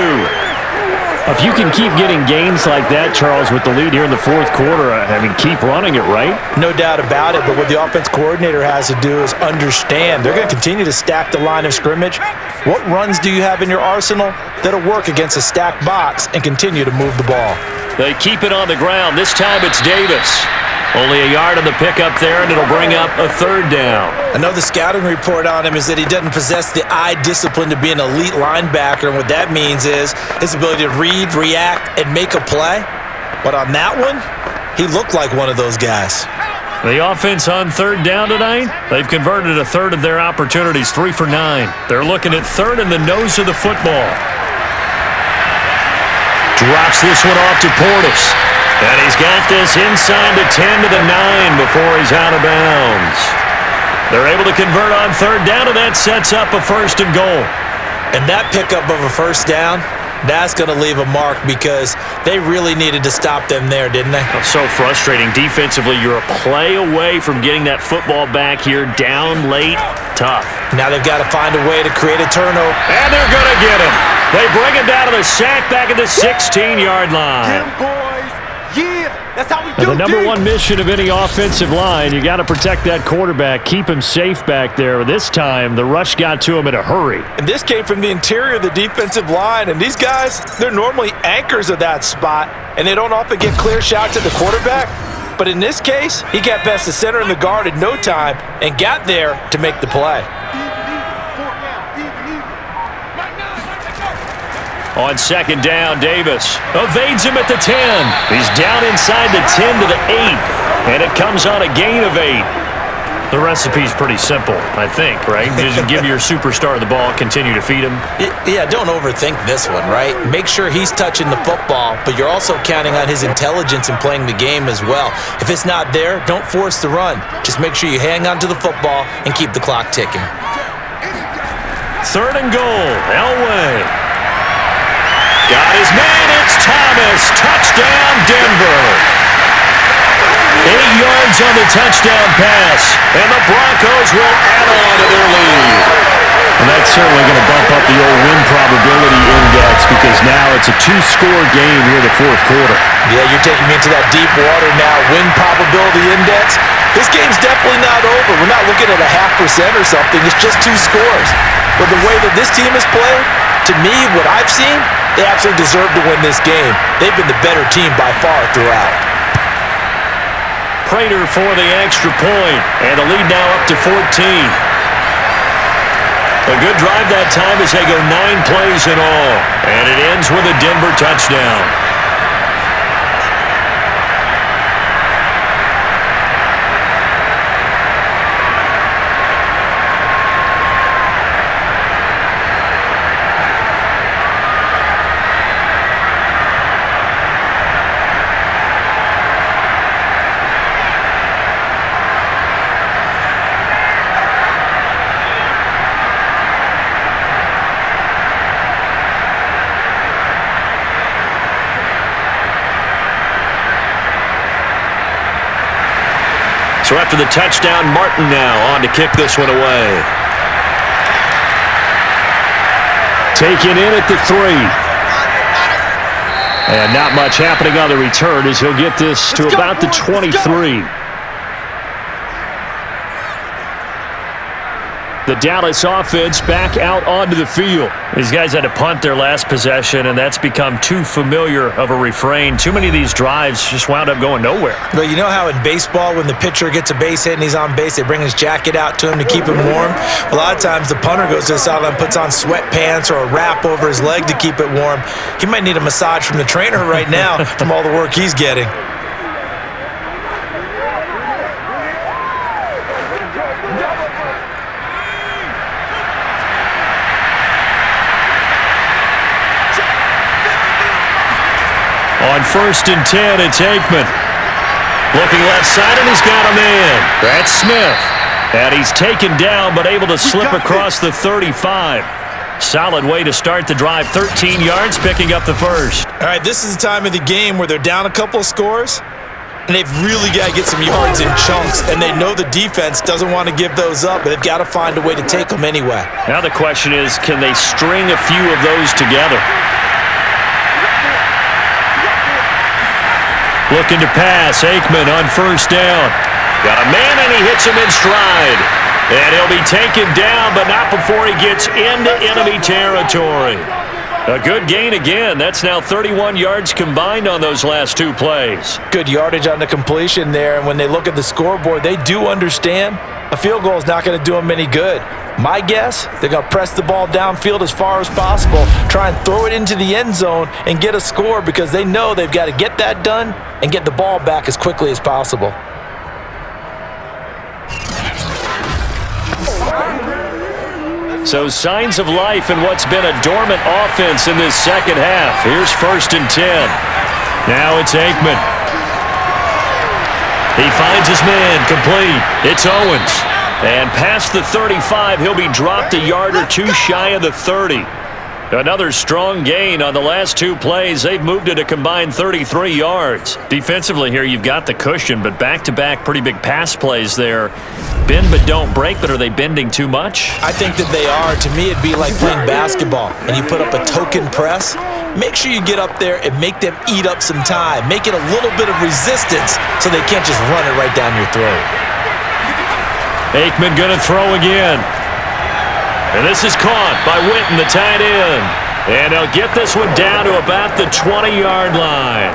If you can keep getting gains like that, Charles, with the lead here in the 4th quarter, I mean, keep running it, right? No doubt about it, but what the offense coordinator has to do is understand. They're going to continue to stack the line of scrimmage. What runs do you have in your arsenal that'll work against a stacked box and continue to move the ball? They keep it on the ground. This time it's Davis. Only a yard on the pickup there, and it'll bring up a 3rd down. I know the scouting report on him is that he doesn't possess the eye discipline to be an elite linebacker, and what that means is his ability to read, react, and make a play. But on that one, he looked like one of those guys. The offense on 3rd down tonight, they've converted a 1/3 of their opportunities, 3 for 9. They're looking at 3rd in the nose of the football. Drops this one off to Portis. And he's got this inside the 10 to the 9 before he's out of bounds. They're able to convert on 3rd down, and that sets up a 1st and goal. And that pickup of a 1st down, that's going to leave a mark because they really needed to stop them there, didn't they? So frustrating. Defensively, you're a play away from getting that football back here down late. Tough. Now they've got to find a way to create a turnover. And they're going to get him. They bring him down to the sack back at the 16-yard line. Yeah, that's how we do The number D. one mission of any offensive line, you got to protect that quarterback, keep him safe back there. This time, the rush got to him in a hurry. And this came from the interior of the defensive line. And these guys, they're normally anchors of that spot, and they don't often get clear shots at the quarterback. But in this case, he got past the center and the guard in no time and got there to make the play. On second down, Davis evades him at the 10. He's down inside the 10 to the 8, and it comes on a gain of 8. The recipe's pretty simple, I think, right? Just give your superstar the ball, continue to feed him. Yeah, don't overthink this one, right? Make sure he's touching the football, but you're also counting on his intelligence in playing the game as well. If it's not there, don't force the run. Just make sure you hang on to the football and keep the clock ticking. Third and goal, Elway. Got his man, it's Thomas. Touchdown, Denver. 8 yards on the touchdown pass, and the Broncos will add on to their lead. And that's certainly going to bump up the old win probability index because now it's a 2-score game here in the fourth quarter. Yeah, you're taking me into that deep water now. Win probability index. This game's definitely not over. We're not looking at a 0.5% or something. It's just 2 scores. But the way that this team has played, to me, what I've seen, they absolutely deserve to win this game. They've been the better team by far throughout. Prater for the extra point, and the lead now up to 14. A good drive that time as they go 9 plays in all, and it ends with a Denver touchdown. So after the touchdown, Martin now on to kick this one away. Taken in at the 3. And not much happening on the return as he'll get this to about the 23. The Dallas offense back out onto the field. These guys had to punt their last possession, and that's become too familiar of a refrain. Too many of these drives just wound up going nowhere. But you know how in baseball, when the pitcher gets a base hit and he's on base, they bring his jacket out to him to keep him warm? A lot of times the punter goes to the sideline, puts on sweatpants or a wrap over his leg to keep it warm. He might need a massage from the trainer right now from all the work he's getting. On 1st and 10, it's Aikman. Looking left side, and he's got a man. That's Smith. And he's taken down, but able to slip across the 35. Solid way to start the drive. 13 yards, picking up the first. All right, this is the time of the game where they're down a couple of scores, and they've really got to get some yards in chunks, and they know the defense doesn't want to give those up, but they've got to find a way to take them anyway. Now the question is, can they string a few of those together? Looking to pass, Aikman on 1st down. Got a man, and he hits him in stride. And he'll be taken down, but not before he gets into enemy territory. A good gain again. That's now 31 yards combined on those last 2 plays. Good yardage on the completion there, and when they look at the scoreboard, they do understand a field goal is not going to do them any good. My guess, they're going to press the ball downfield as far as possible, try and throw it into the end zone and get a score because they know they've got to get that done and get the ball back as quickly as possible. So signs of life in what's been a dormant offense in this second half. Here's 1st and 10. Now it's Aikman. He finds his man, complete. It's Owens. And past the 35, he'll be dropped a yard or 2 shy of the 30. Another strong gain on the last 2 plays. They've moved it a combined 33 yards. Defensively here, you've got the cushion, but back-to-back pretty big pass plays there. Bend but don't break, but are they bending too much? I think that they are. To me, it'd be like playing basketball, and you put up a token press. make sure you get up there and make them eat up some time. Make it a little bit of resistance so they can't just run it right down your throat. Aikman going to throw again. And this is caught by Witten, the tight end. And they'll get this one down to about the 20-yard line.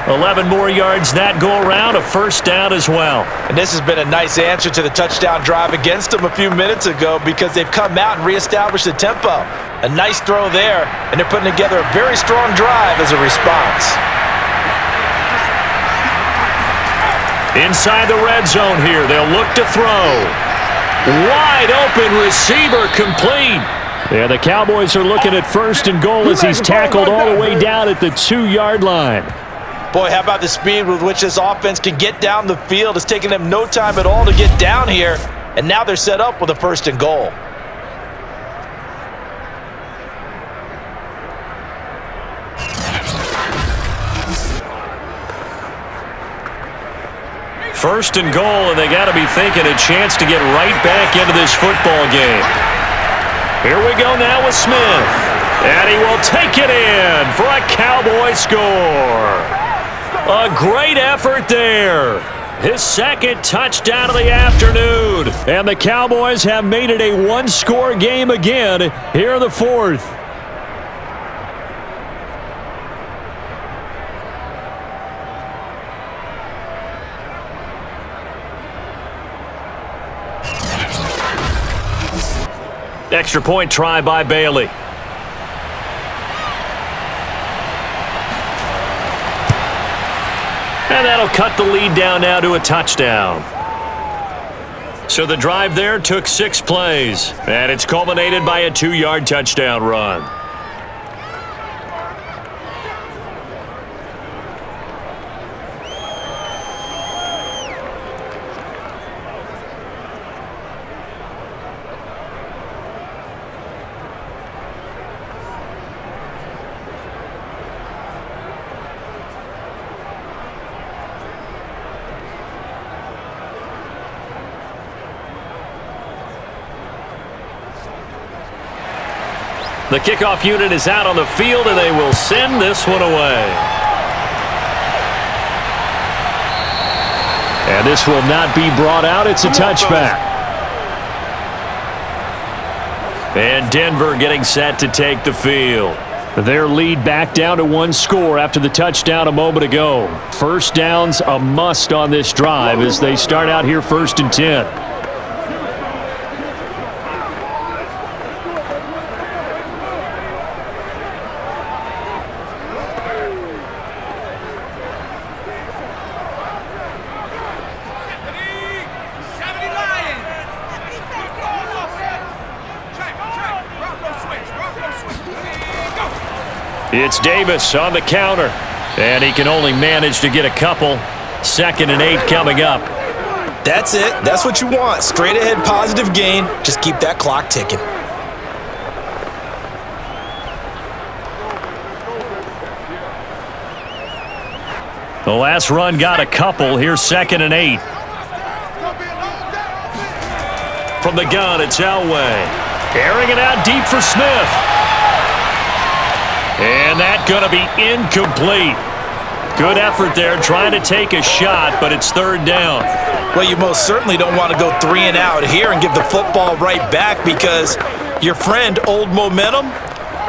11 more yards that go around, a first down as well. And this has been a nice answer to the touchdown drive against them a few minutes ago because they've come out and reestablished the tempo. A nice throw there, and they're putting together a very strong drive as a response. Inside the red zone here, they'll look to throw. Wide open receiver complete. Yeah, the Cowboys are looking at first and goal as he's tackled all the way down at the 2-yard line. Boy, how about the speed with which this offense can get down the field? It's taken them no time at all to get down here, and now they're set up with a first and goal. First and goal, and they got to be thinking a chance to get right back into this football game. Here we go now with Smith, and he will take it in for a Cowboy score. A great effort there. His second touchdown of the afternoon. And the Cowboys have made it a one-score game again here in the fourth. Extra point try by Bailey. And that'll cut the lead down now to a touchdown. So the drive there took 6 plays, and it's culminated by a 2-yard touchdown run. The kickoff unit is out on the field, and they will send this one away. And this will not be brought out. It's a touchback. And Denver getting set to take the field. Their lead back down to 1 score after the touchdown a moment ago. First down's a must on this drive as they start out here 1st and 10. It's Davis on the counter, and he can only manage to get a couple. 2nd and 8 coming up. That's it. That's what you want. Straight ahead positive gain. Just keep that clock ticking. The last run got a couple. Here's 2nd and 8. From the gun, it's Elway. Airing it out deep for Smith. And that's going to be incomplete. Good effort there trying to take a shot, but it's 3rd down. Well, you most certainly don't want to go 3 and out here and give the football right back because your friend, Old Momentum,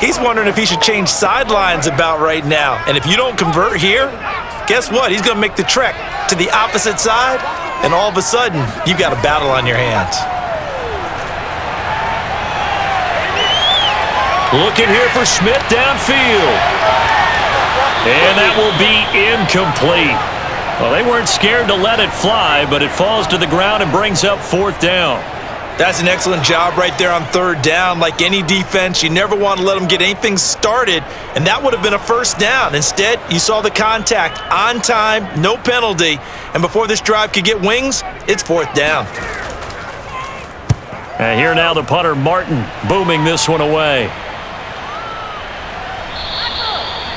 he's wondering if he should change sidelines about right now. And if you don't convert here, guess what? He's going to make the trek to the opposite side, and all of a sudden, you've got a battle on your hands. Looking here for Smith downfield. And that will be incomplete. Well, they weren't scared to let it fly, but it falls to the ground and brings up 4th down. That's an excellent job right there on 3rd down. Like any defense, you never want to let them get anything started, and that would have been a 1st down. Instead, you saw the contact on time, no penalty, and before this drive could get wings, it's 4th down. And here now the punter, Martin, booming this one away.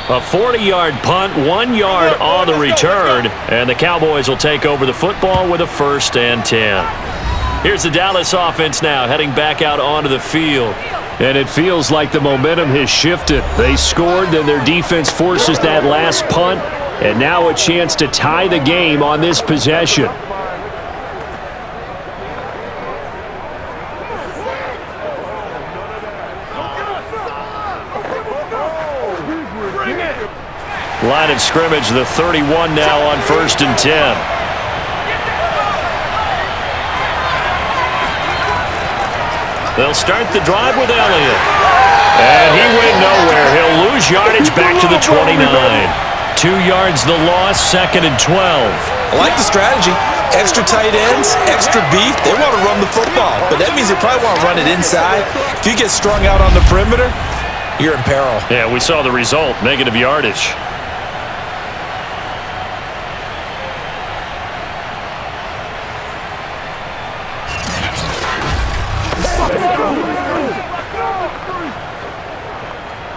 A 40-yard punt, 1 yard on the return, and the Cowboys will take over the football with a 1st and 10. Here's the Dallas offense now heading back out onto the field. And it feels like the momentum has shifted. They scored, then their defense forces that last punt, and now a chance to tie the game on this possession. Line of scrimmage, the 31 now on 1st and 10. They'll start the drive with Elliott. And he went nowhere. He'll lose yardage back to the 29. 2 yards the loss, 2nd and 12. I like the strategy. Extra tight ends, extra beef. They want to run the football, but that means they probably want to run it inside. If you get strung out on the perimeter, you're in peril. Yeah, we saw the result, negative yardage.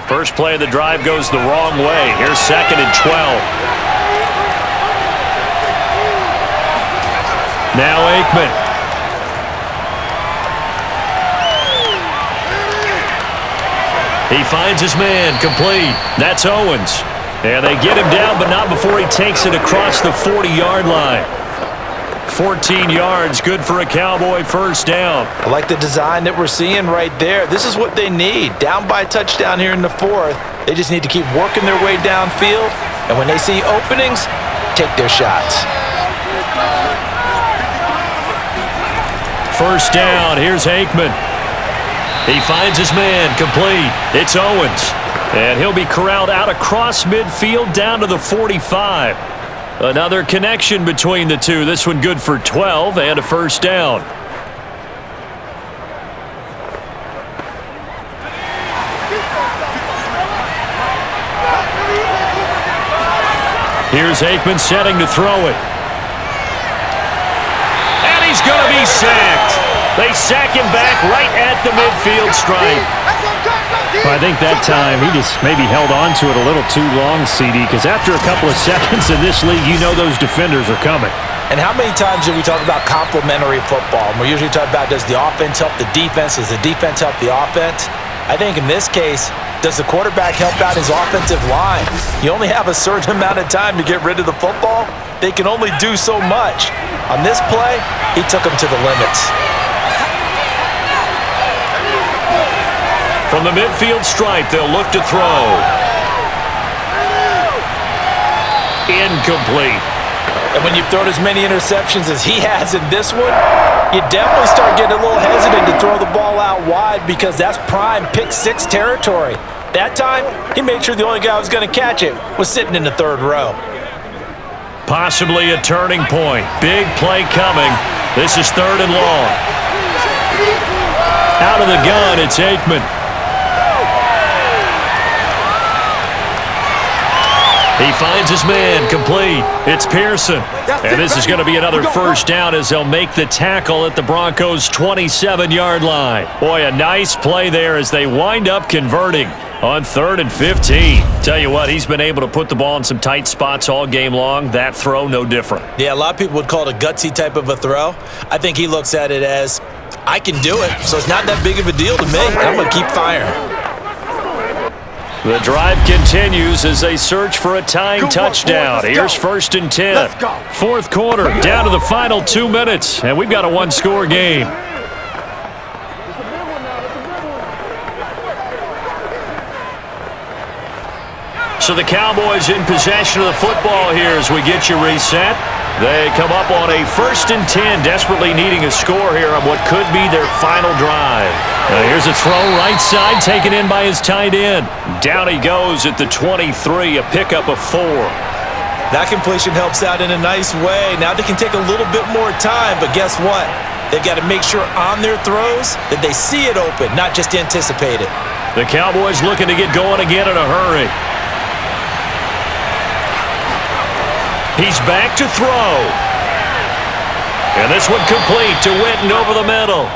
First play of the drive goes the wrong way. Here's 2nd and 12. Now Aikman. He finds his man, complete. That's Owens. And they get him down, but not before he takes it across the 40-yard line. 14 yards, good for a Cowboy first down. I like the design that we're seeing right there. This is what they need. Down by a touchdown here in the 4th. They just need to keep working their way downfield. And when they see openings, take their shots. First down, here's Aikman. He finds his man, complete. It's Owens. And he'll be corralled out across midfield down to the 45. Another connection between the two. This one good for 12 and a first down. Here's Aikman setting to throw it. And he's going to be sacked. They sack him back right at the midfield stripe. Well, I think that time he just maybe held on to it a little too long, CD, because after a couple of seconds in this league, you know those defenders are coming. And how many times do we talk about complementary football? And we're usually talking about, does the offense help the defense? Does the defense help the offense? I think in this case, does the quarterback help out his offensive line? You only have a certain amount of time to get rid of the football. They can only do so much. On this play, he took them to the limits. From the midfield stripe, they'll look to throw. Incomplete. And when you've thrown as many interceptions as he has in this one, you definitely start getting a little hesitant to throw the ball out wide because that's prime pick-6 territory. That time, he made sure the only guy who was going to catch it was sitting in the 3rd row. Possibly a turning point. Big play coming. This is 3rd and long. Out of the gun, it's Aikman. He finds his man, complete. It's Pearson. And this is going to be another first down as they'll make the tackle at the Broncos' 27-yard line. Boy, a nice play there as they wind up converting on 3rd and 15. Tell you what, he's been able to put the ball in some tight spots all game long. That throw, no different. Yeah, a lot of people would call it a gutsy type of a throw. I think he looks at it as, I can do it, so it's not that big of a deal to me. I'm going to keep firing. The drive continues as they search for a tying touchdown. Here's 1st and 10. 4th quarter, down to the final 2 minutes, and we've got a one-score game. So the Cowboys in possession of the football here as we get you reset. They come up on a 1st and 10, desperately needing a score here on what could be their final drive. Here's a throw right side, taken in by his tight end. Down he goes at the 23, a pickup of 4. That completion helps out in a nice way. Now they can take a little bit more time, but guess what? They've got to make sure on their throws that they see it open, not just anticipate it. The Cowboys looking to get going again in a hurry. He's back to throw. And this one complete to Witten over the middle.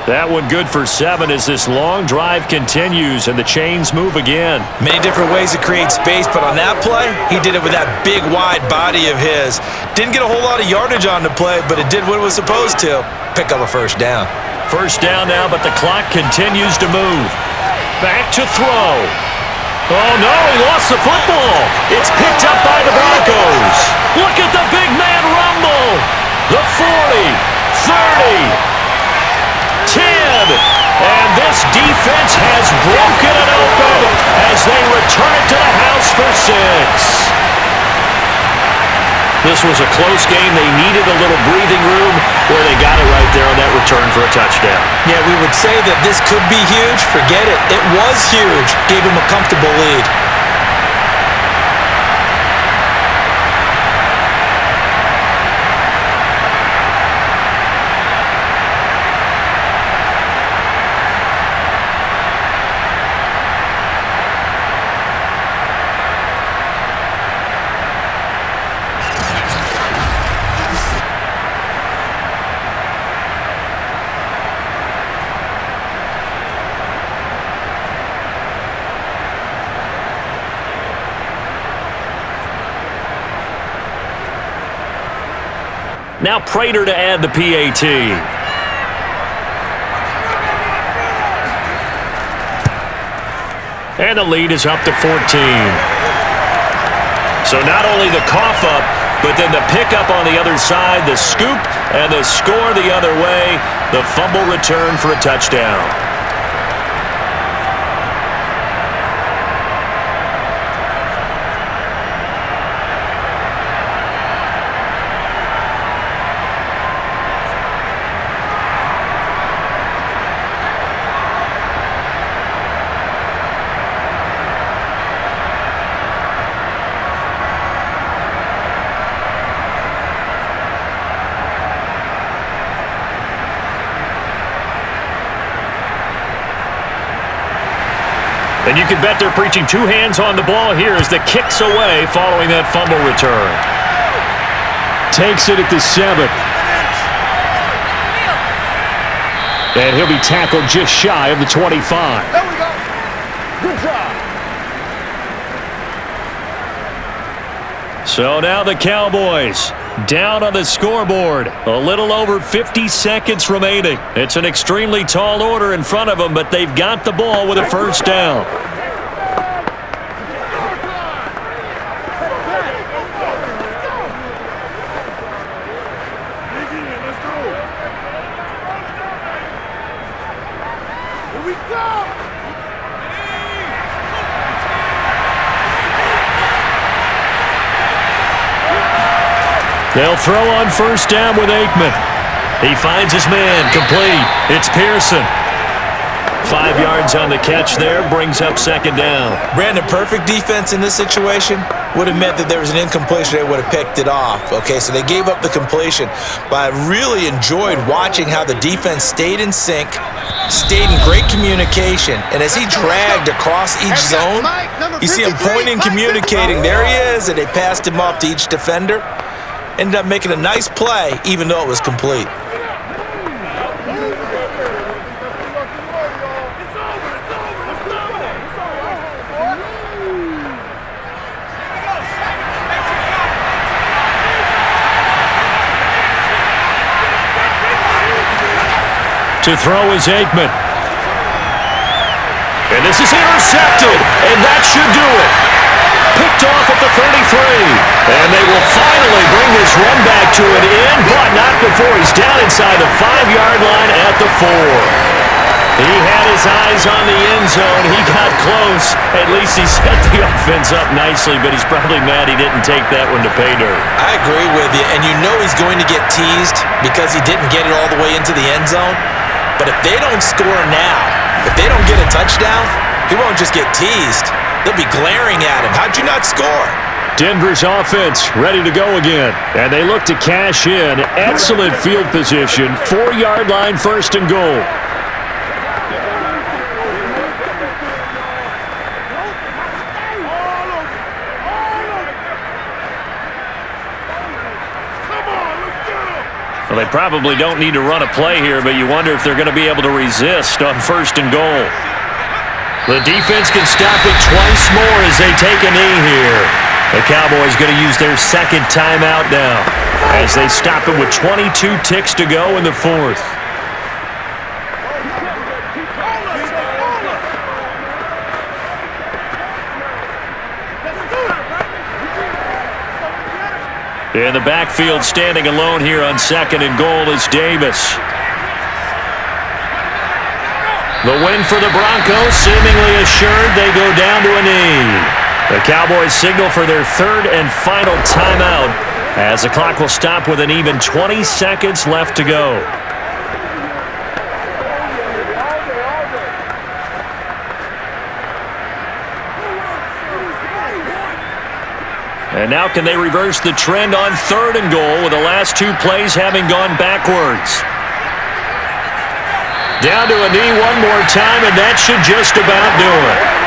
That one good for 7 as this long drive continues and the chains move again. Many different ways to create space, but on that play, he did it with that big, wide body of his. Didn't get a whole lot of yardage on the play, but it did what it was supposed to. Pick up a first down. First down now, but the clock continues to move. Back to throw. Oh, no, he lost the football. It's picked up by the Broncos. Look at the big man rumble. The 40, 30, 10. And this defense has broken it open as they return it to the house for 6. This was a close game. They needed a little breathing room where they got it right there on that return for a touchdown. Yeah, we would say that this could be huge. Forget it. It was huge. Gave him a comfortable lead. Now Prater to add the PAT. And the lead is up to 14. So not only the cough up, but then the pickup on the other side, the scoop, and the score the other way, the fumble return for a touchdown. And you can bet they're preaching two hands on the ball here as the kick's away following that fumble return. Takes it at the 7. And he'll be tackled just shy of the 25. There we go. Good job. So now the Cowboys down on the scoreboard. A little over 50 seconds remaining. It's an extremely tall order in front of them, but they've got the ball with a first down. They'll throw on first down with Aikman. He finds his man, complete. It's Pearson. 5 yards on the catch there, brings up second down. Brandon, perfect defense in this situation would have meant that there was an incompletion. They would have picked it off. Okay, so they gave up the completion. But I really enjoyed watching how the defense stayed in sync, stayed in great communication. And as he dragged across each zone, you see him pointing, communicating. There he is, and they passed him off to each defender. Ended up making a nice play, even though it was complete. To throw is Aikman. And this is intercepted, and that should do it. Picked off at the 33. And they will finally bring this run back to an end, but not before he's down inside the 5-yard line at the 4. He had his eyes on the end zone. He got close. At least he set the offense up nicely, but he's probably mad he didn't take that one to pay dirt. I agree with you, and you know he's going to get teased because he didn't get it all the way into the end zone. But if they don't score now, if they don't get a touchdown, he won't just get teased. They'll be glaring at him. How'd you not score? Denver's offense ready to go again. And they look to cash in. Excellent field position. 4-yard line, first and goal. Well, they probably don't need to run a play here, but you wonder if they're going to be able to resist on first and goal. The defense can stop it twice more as they take a knee here. The Cowboys going to use their second timeout now as they stop it with 22 ticks to go in the fourth. In the backfield, standing alone here on 2nd and goal is Davis. The win for the Broncos, seemingly assured. They go down to a knee. The Cowboys signal for their 3rd and final timeout as the clock will stop with an even 20 seconds left to go. And now can they reverse the trend on 3rd and goal with the last 2 plays having gone backwards? Down to a knee one more time, and that should just about do it.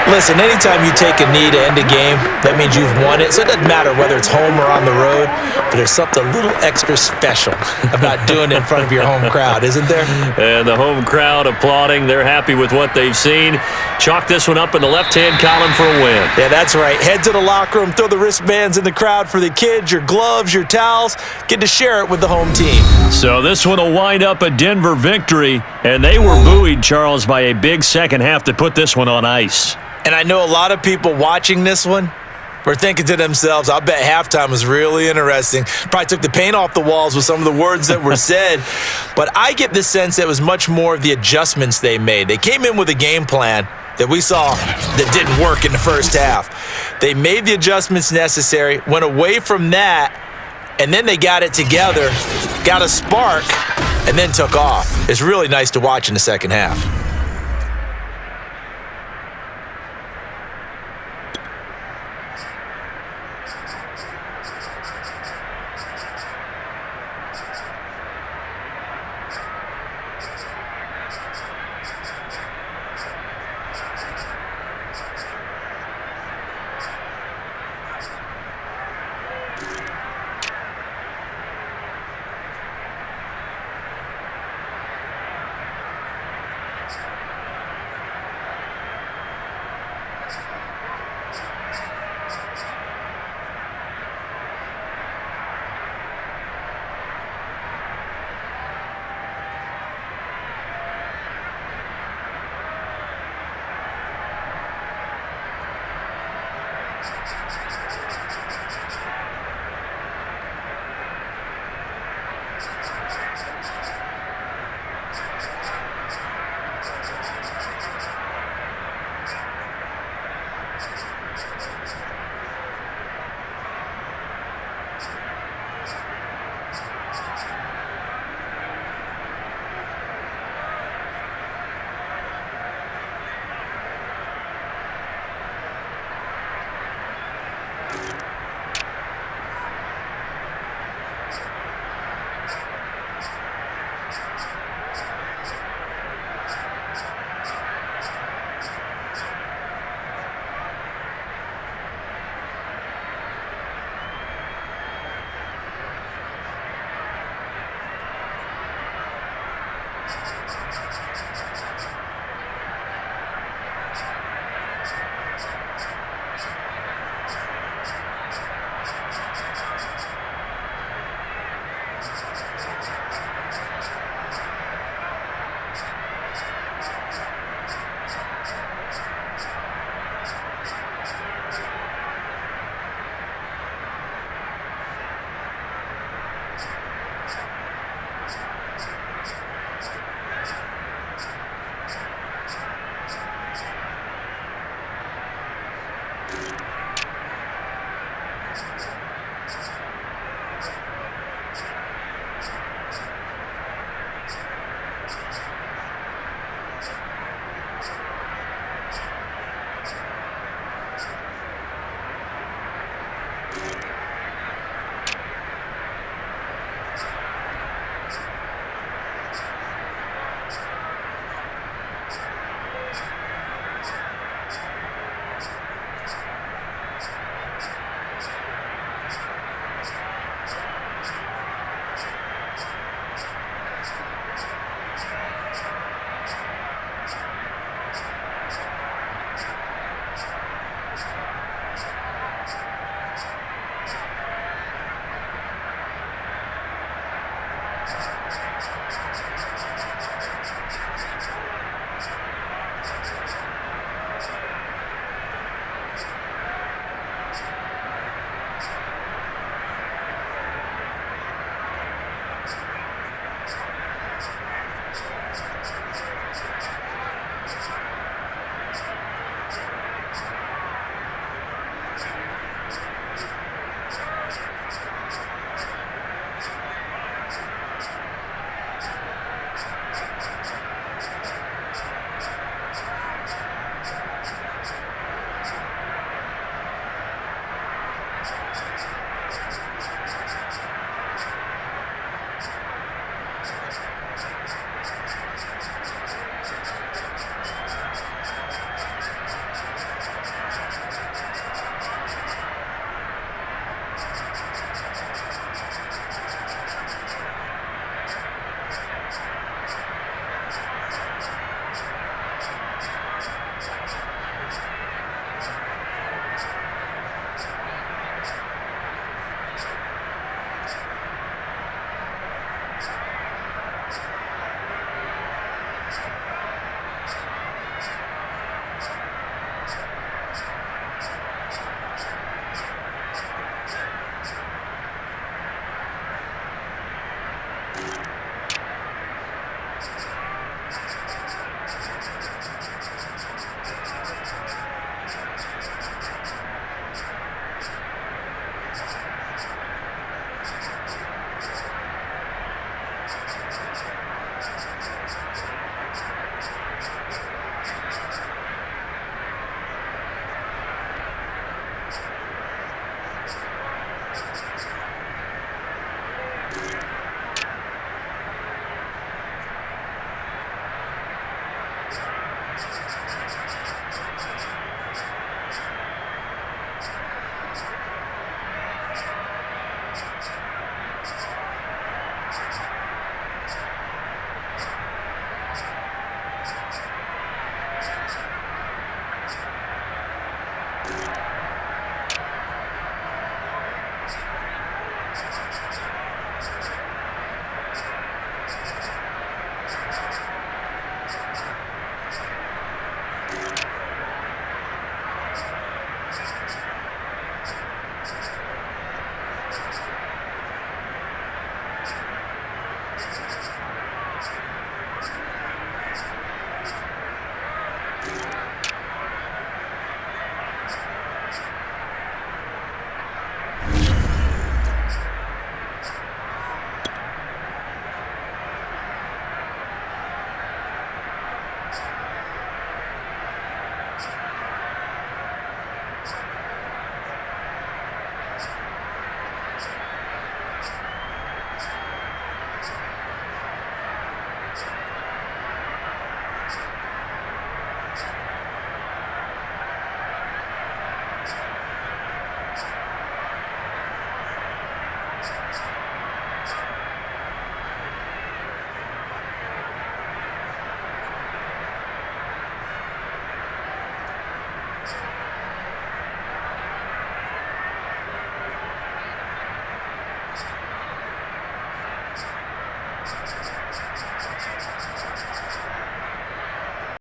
Listen, anytime you take a knee to end a game, that means you've won it. So it doesn't matter whether it's home or on the road, but there's something a little extra special about doing it in front of your home crowd, isn't there? And the home crowd applauding. They're happy with what they've seen. Chalk this one up in the left-hand column for a win. Yeah, that's right. Head to the locker room, throw the wristbands in the crowd for the kids, your gloves, your towels. Get to share it with the home team. So this one will wind up a Denver victory, and they were buoyed, Charles, by a big second half to put this one on ice. And I know a lot of people watching this one were thinking to themselves, I'll bet halftime was really interesting. Probably took the paint off the walls with some of the words that were said. But I get the sense that it was much more of the adjustments they made. They came in with a game plan that we saw that didn't work in the first half. They made the adjustments necessary, went away from that, and then they got it together, got a spark, and then took off. It's really nice to watch in the second half.